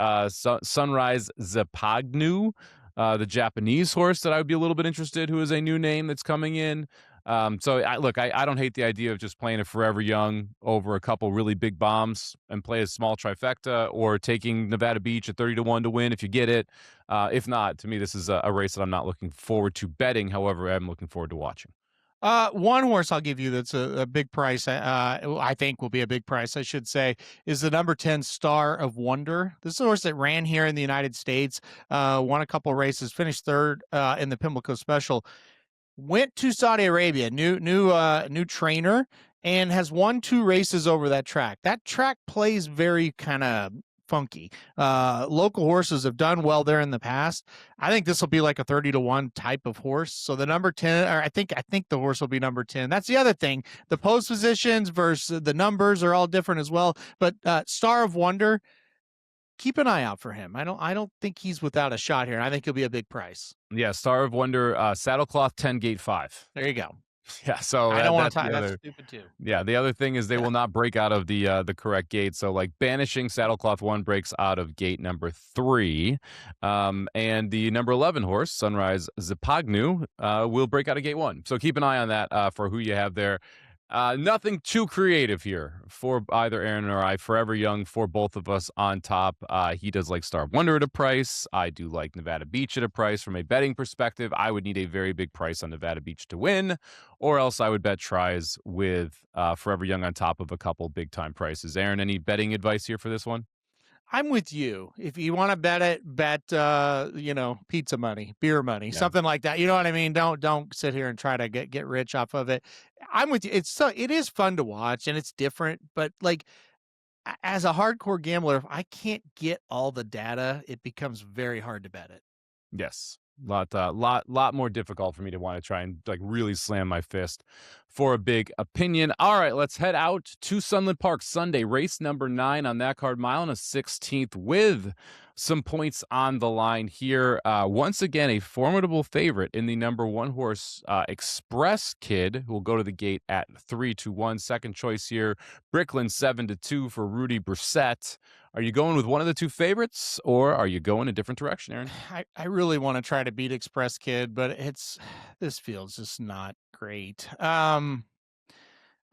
A: Sunrise Zapagnu, the Japanese horse that I would be a little bit interested, who is a new name that's coming in. So I don't hate the idea of just playing a Forever Young over a couple really big bombs and play a small trifecta, or taking Nevada Beach at 30-1 to win if you get it. If not, to me, this is a race that I'm not looking forward to betting. However, I'm looking forward to watching.
B: One horse I'll give you that's a big price, I think will be a big price, I should say, is the number 10 Star of Wonder. This is a horse that ran here in the United States, won a couple races, finished third in the Pimlico Special. Went to Saudi Arabia, new trainer, and has won 2 races over that track. That track plays very kind of funky. Local horses have done well there in the past. I think this will be like a 30-1 type of horse. So the number 10, or I think the horse will be number 10. That's the other thing. The post positions versus the numbers are all different as well. But Star of Wonder, keep an eye out for him. I don't think he's without a shot here. I think he'll be a big price.
A: Yeah, Star of Wonder, Saddlecloth 10, gate 5.
B: There you go.
A: Yeah, so
B: I don't want to talk. That's stupid too.
A: Yeah, the other thing is they will not break out of the correct gate. So, like, Banishing Saddlecloth 1 breaks out of gate number 3, and the number 11 horse, Sunrise Zapagnu, will break out of gate 1. So keep an eye on that for who you have there. Nothing too creative here for either Aaron or I. Forever Young for both of us on top. He does like Star of Wonder at a price. I do like Nevada Beach at a price. From a betting perspective, I would need a very big price on Nevada Beach to win, or else I would bet tries with Forever Young on top of a couple big time prices. Aaron, any betting advice here for this one?
B: I'm with you. If you want to bet it, pizza money, beer money, something like that. You know what I mean? Don't sit here and try to get rich off of it. I'm with you. It is fun to watch and it's different, but like, as a hardcore gambler, if I can't get all the data, it becomes very hard to bet it.
A: Yes. Lot more difficult for me to want to try and like really slam my fist for a big opinion. All right, let's head out to Sunland Park Sunday, race number 9 on that card, mile and a 16th, with some points on the line here. Once again, a formidable favorite in the number 1 horse, Express Kid, who will go to the gate at 3-1. Second choice here, Bricklin 7-2 for Rudy Brissett. Are you going with one of the 2 favorites, or are you going a different direction, Aaron?
B: I really want to try to beat Express Kid, but this field's just not great.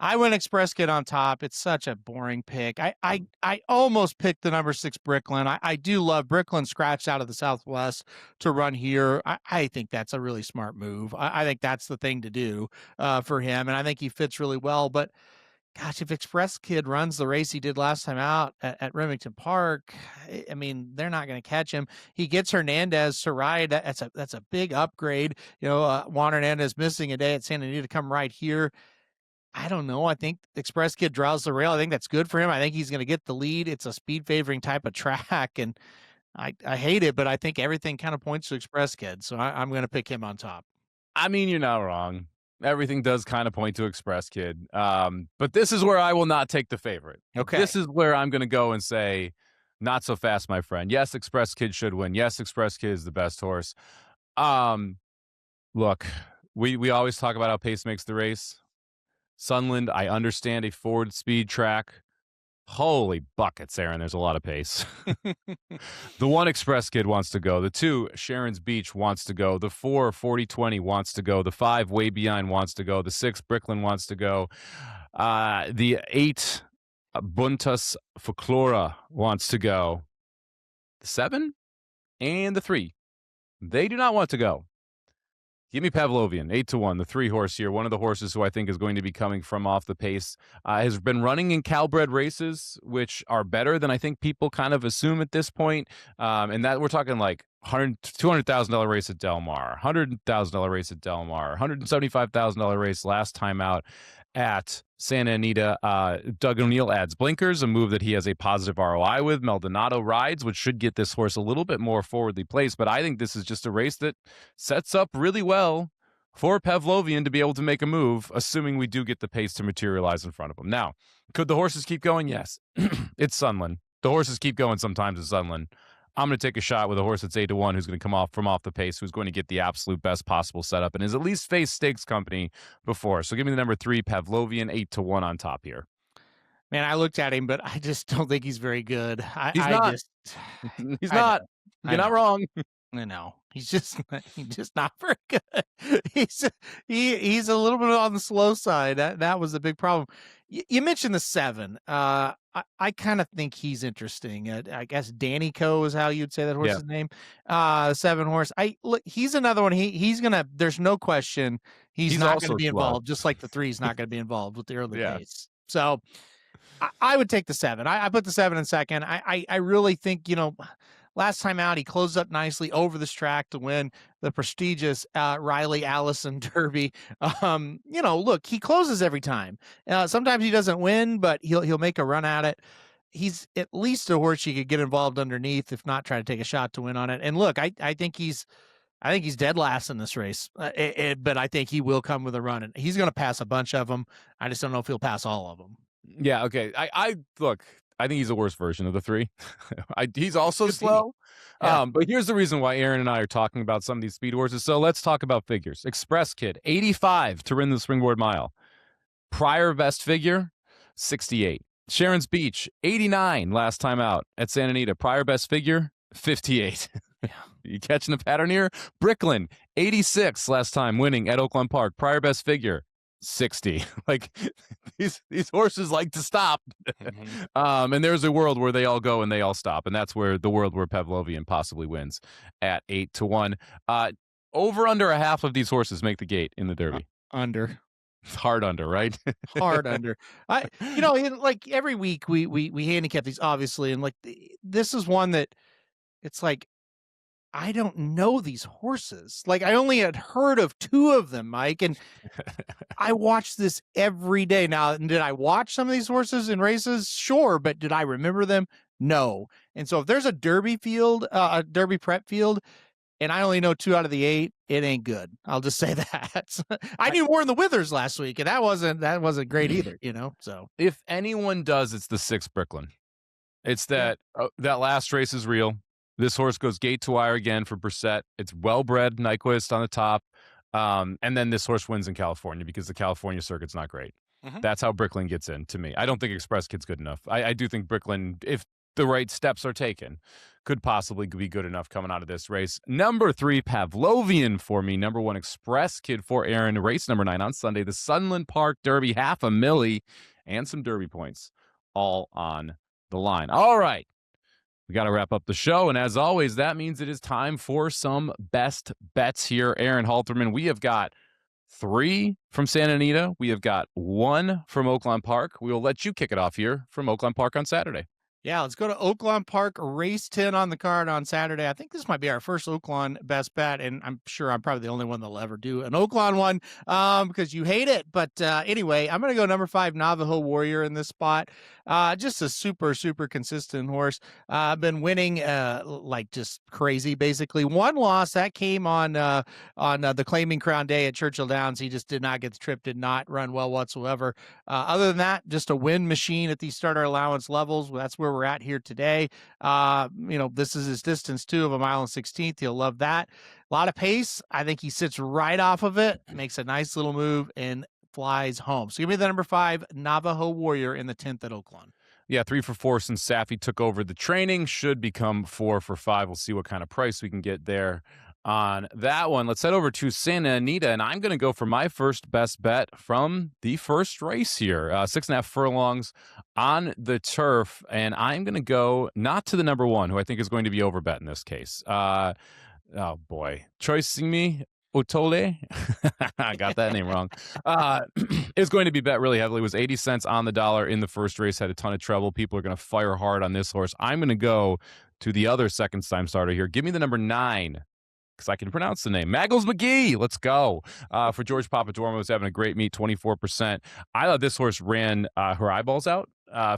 B: I went Express Kid on top. It's such a boring pick. I almost picked the number 6 Bricklin. I do love Bricklin, scratched out of the Southwest to run here. I think that's a really smart move. I think that's the thing to do for him, and I think he fits really well. But gosh, if Express Kid runs the race he did last time out at Remington Park, I mean, they're not going to catch him. He gets Hernandez to ride. That's a big upgrade. Juan Hernandez missing a day at Santa Anita to come right here. I don't know. I think Express Kid draws the rail. I think that's good for him. I think he's going to get the lead. It's a speed favoring type of track, and I hate it, but I think everything kind of points to Express Kid, so I'm going to pick him on top.
A: I mean, you're not wrong. Everything does kind of point to Express Kid. But this is where I will not take the favorite.
B: Okay.
A: This is where I'm going to go and say, not so fast, my friend. Yes, Express Kid should win. Yes, Express Kid is the best horse. Look, we always talk about how pace makes the race. Sunland, I understand a forward speed track. Holy buckets, Aaron. There's a lot of pace. The 1 Express Kid wants to go. The 2 Sharon's Beach wants to go. The 4 40-20 wants to go. The 5 Way Behind wants to go. The 6 Bricklin wants to go. The 8 Buntas Folklora wants to go. The 7 and the 3, they do not want to go. Give me Pavlovian, 8-1, the 3-horse here. One of the horses who I think is going to be coming from off the pace has been running in Calbred races, which are better than I think people kind of assume at this point. And that we're talking like $200,000 race at Del Mar, $100,000 race at Del Mar, $175,000 race last time out at Santa Anita. Doug O'Neill adds blinkers, a move that he has a positive ROI with. Maldonado rides, which should get this horse a little bit more forwardly placed. But I think this is just a race that sets up really well for Pavlovian to be able to make a move, assuming we do get the pace to materialize in front of him. Now, could the horses keep going? Yes. It's Sunland. The horses keep going sometimes at Sunland. I'm going to take a shot with a horse that's 8-1 who's going to come off the pace, who's going to get the absolute best possible setup and has at least faced stakes company before. So give me the number 3, Pavlovian, 8-1 on top here.
B: Man, I looked at him, but I just don't think he's very good.
A: He's not. He's not. You're not wrong.
B: I know. He's just not very good. He's a little bit on the slow side. That was the big problem. You mentioned the 7. I kind of think he's interesting. I guess Danny Co is how you'd say that horse's name. 7 horse. He's another one. He's gonna. There's no question. He's not going to be involved. Just like the 3 is not going to be involved with the early pace. So I would take the 7. I put the 7 in second. I really think last time out, he closed up nicely over this track to win the prestigious Riley Allison Derby. Look, he closes every time. Sometimes he doesn't win, but he'll make a run at it. He's at least a horse you could get involved underneath, if not try to take a shot to win on it. And look, I think he's dead last in this race, but I think he will come with a run, and he's going to pass a bunch of them. I just don't know if he'll pass all of them.
A: Yeah, okay. I think he's a worse version of the 3. He's also slow. Yeah. But here's the reason why Aaron and I are talking about some of these speed horses. So let's talk about figures. Express Kid, 85 to win the Springboard Mile. Prior best figure, 68. Sharon's Beach, 89 last time out at Santa Anita. Prior best figure, 58. You catching the pattern here? Bricklin, 86 last time winning at Oaklawn Park. Prior best figure, 60. Like these horses like to stop. And there's a world where they all go and they all stop, and that's where the world where Pavlovian possibly wins at 8-1. Over under a half of these horses make the gate in the Derby.
B: Under.
A: Hard under, right?
B: Hard under. Like every week we handicap these, obviously, and like this is one that it's like I don't know these horses. Like I only had heard of 2 of them, Mike, and I watch this every day. Now, did I watch some of these horses in races? Sure, but did I remember them? No. And so if there's a Derby field, a Derby prep field, and I only know 2 out of the 8, it ain't good. I'll just say that. I knew more in the Withers last week, and that wasn't great either, So
A: if anyone does, it's the 6 Bricklin. It's that that last race is real. This horse goes gate to wire again for Brissett. It's well-bred, Nyquist on the top. And then this horse wins in California because the California circuit's not great. That's how Bricklin gets in to me. I don't think Express Kid's good enough. I do think Bricklin, if the right steps are taken, could possibly be good enough coming out of this race. Number 3, Pavlovian for me. Number 1, Express Kid for Aaron. Race number 9 on Sunday. The Sunland Park Derby, $500,000 and some Derby points all on the line. All right. We got to wrap up the show, and as always, that means it is time for some best bets here. Aaron Halterman, we have got 3 from Santa Anita. We have got 1 from Oaklawn Park. We will let you kick it off here from Oaklawn Park on Saturday.
B: Yeah, let's go to Oaklawn Park, race 10 on the card on Saturday. I think this might be our first Oaklawn best bet, and I'm sure I'm probably the only one that'll ever do an Oaklawn one because you hate it. But anyway, I'm going to go number 5, Navajo Warrior in this spot. Just a super, super consistent horse. Been winning like just crazy, basically. 1 loss, that came on the Claiming Crown Day at Churchill Downs. He just did not get the trip, did not run well whatsoever. Other than that, just a win machine at these starter allowance levels. That's where we're at here today. This is his distance too of 1.16 miles. He'll love that. A lot of pace. I think he sits right off of it, makes a nice little move, and flies home. So give me the number 5, Navajo Warrior in the 10th at Oaklawn.
A: Yeah, 3 for 4 since Safi took over the training. Should become 4 for 5. We'll see what kind of price we can get there on that one. Let's head over to Santa Anita, and I'm going to go for my first best bet from the first race here. 6.5 furlongs on the turf, and I'm going to go not to the number 1, who I think is going to be overbet in this case. Oh boy, choicing me. Otole, I got that name wrong, is going to be bet really heavily. It was 80 cents on the dollar in the first race, had a ton of trouble. People are going to fire hard on this horse. I'm going to go to the other second-time starter here. Give me the number 9, because I can pronounce the name. Maggles McGee, let's go. For George Papadormo, was having a great meet, 24%. I thought this horse ran her eyeballs out.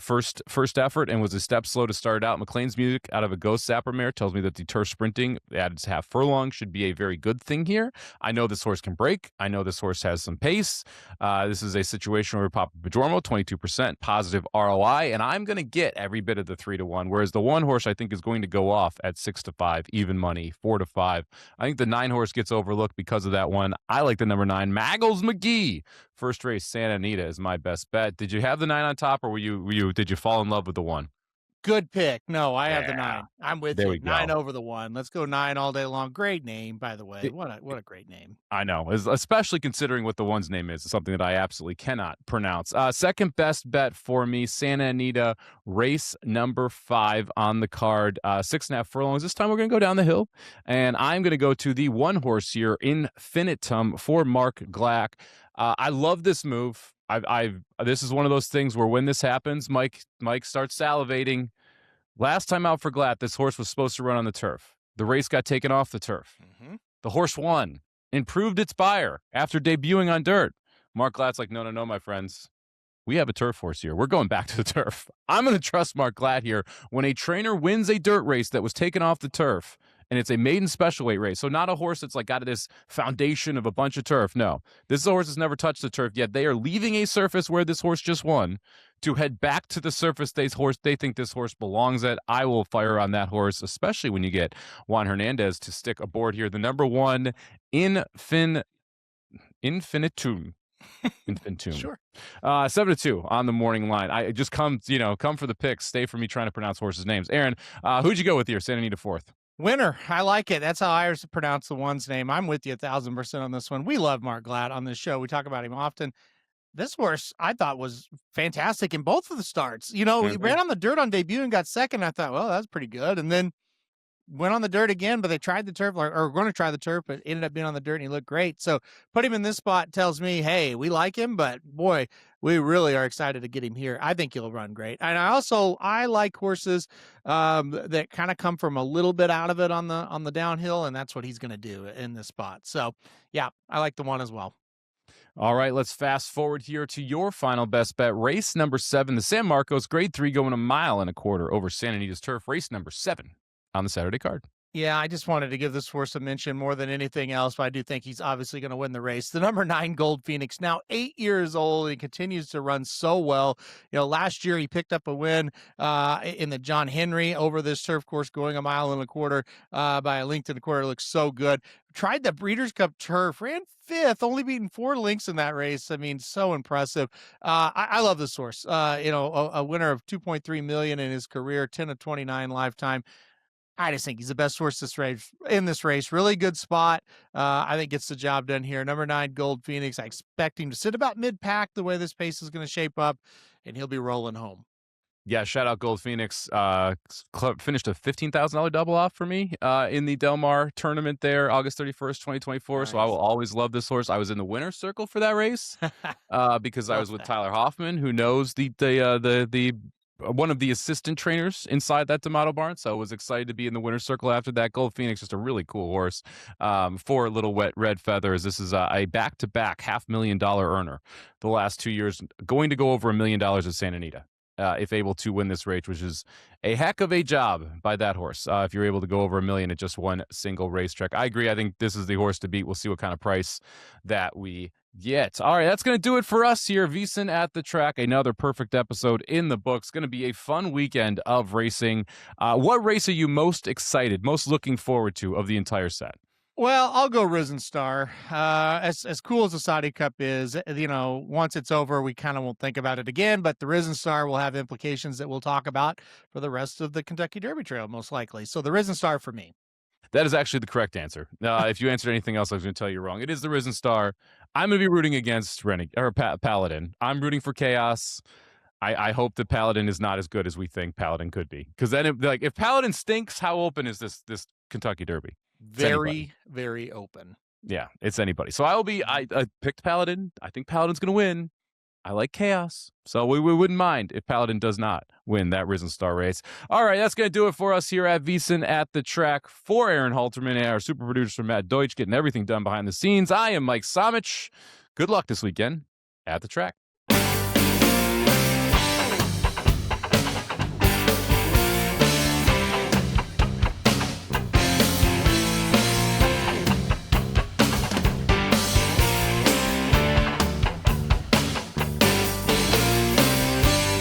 A: First effort, and was a step slow to start out. McLean's music out of a Ghost Sapper mare tells me that the turf sprinting at its half furlong should be a very good thing here. I know this horse can break. I know this horse has some pace. This is a situation where Papa Padormo, 22% positive ROI, and I'm going to get every bit of the 3-1, whereas the one horse I think is going to go off at 6-5, even money, 4-5. I think the 9 horse gets overlooked because of that one. I like the number 9, Maggles McGee. First race, Santa Anita is my best bet. Did you have the 9 on top, or did you fall in love with the 1?
B: Good pick. No, I have the 9. I'm with
A: There
B: you.
A: we go.
B: 9 over the 1. Let's go 9 all day long. Great name, by the way. What a great name.
A: I know, especially considering what the 1's name is. It's something that I absolutely cannot pronounce. Second best bet for me, Santa Anita, race number 5 on the card. 6.5 furlongs. This time we're going to go down the hill, and I'm going to go to the 1 horse here, Infinitum, for Mark Glack. I love this move. This is one of those things where when this happens, Mike starts salivating. Last time out for Glatt, this horse was supposed to run on the turf. The race got taken off the turf. Mm-hmm. The horse won, improved its buyer after debuting on dirt. Mark Glatt's like, no, my friends. We have a turf horse here. We're going back to the turf. I'm going to trust Mark Glatt here. When a trainer wins a dirt race that was taken off the turf, and it's a maiden special weight race, so not a horse that's like got this foundation of a bunch of turf. No, this horse has never touched the turf yet. They are leaving a surface where this horse just won to head back to the surface they think this horse belongs at. I will fire on that horse, especially when you get Juan Hernandez to stick aboard here. The number 1, Infinitum.
B: Sure.
A: 7-2 on the morning line. I just come for the picks. Stay for me trying to pronounce horses' names. Aaron, who'd you go with here? Santa Anita 4th.
B: Winner. I like it. That's how I pronounce the 1's name. I'm with you 1,000% on this one. We love Mark Glatt on this show. We talk about him often. This horse I thought was fantastic in both of the starts. He ran on the dirt on debut and got second. I thought, well, that's pretty good. And then went on the dirt again, but they tried the turf, or going to try the turf, but ended up being on the dirt, and he looked great. So put him in this spot tells me, hey, we like him, but boy, we really are excited to get him here. I think he'll run great. And I like horses that kind of come from a little bit out of it on the downhill, and that's what he's going to do in this spot. So yeah, I like the 1 as well.
A: All right, let's fast forward here to your final best bet. Race number 7, the San Marcos Grade 3 going 1.25 miles over Santa Anita's turf. Race number 7 on the Saturday card.
B: Yeah, I just wanted to give this horse a mention more than anything else, but I do think he's obviously going to win the race. The number 9 Gold Phoenix, now 8 years old. He continues to run so well. Last year he picked up a win in the John Henry over this turf course, going 1.25 miles by a length and a quarter. It looks so good. Tried the Breeders' Cup turf, ran 5th, only beating 4 lengths in that race. I mean, so impressive. I love this horse. A winner of $2.3 million in his career, 10 of 29 lifetime. I just think he's the best horse in this race. Really good spot. I think gets the job done here. Number 9, Gold Phoenix. I expect him to sit about mid-pack the way this pace is going to shape up, and he'll be rolling home.
A: Yeah, shout out Gold Phoenix. Finished a $15,000 double off for me in the Del Mar tournament there, August 31st, 2024. Nice. So I will always love this horse. I was in the winner's circle for that race because I was with Tyler Hoffman, who knows the one of the assistant trainers inside that D'Amato barn. So I was excited to be in the winner's circle after that. Gold Phoenix, just a really cool horse. 4 little wet red feathers. This is a back-to-back $500,000 earner the last 2 years, going to go over $1 million at Santa Anita. If able to win this race, which is a heck of a job by that horse. If you're able to go over $1 million at just one single racetrack. I agree. I think this is the horse to beat. We'll see what kind of price that we get. All right, that's going to do it for us here. VSiN at the Track, another perfect episode in the books. Going to be a fun weekend of racing. What race are you most excited, most looking forward to of the entire set?
B: Well, I'll go Risen Star. As cool as the Saudi Cup is, once it's over, we kind of won't think about it again, but the Risen Star will have implications that we'll talk about for the rest of the Kentucky Derby Trail, most likely. So the Risen Star for me.
A: That is actually the correct answer. If you answered anything else, I was going to tell you wrong. It is the Risen Star. I'm going to be rooting against Paladin. I'm rooting for Chaos. I hope that Paladin is not as good as we think Paladin could be. Because then, if Paladin stinks, how open is this Kentucky Derby?
B: Very, very open.
A: Yeah, it's anybody. So I picked Paladin. I think Paladin's going to win. I like chaos. So we wouldn't mind if Paladin does not win that Risen Star race. All right, that's going to do it for us here at VSiN at the Track. For Aaron Halterman and our super producer, Matt Deutsch, getting everything done behind the scenes. I am Mike Somich. Good luck this weekend at the track.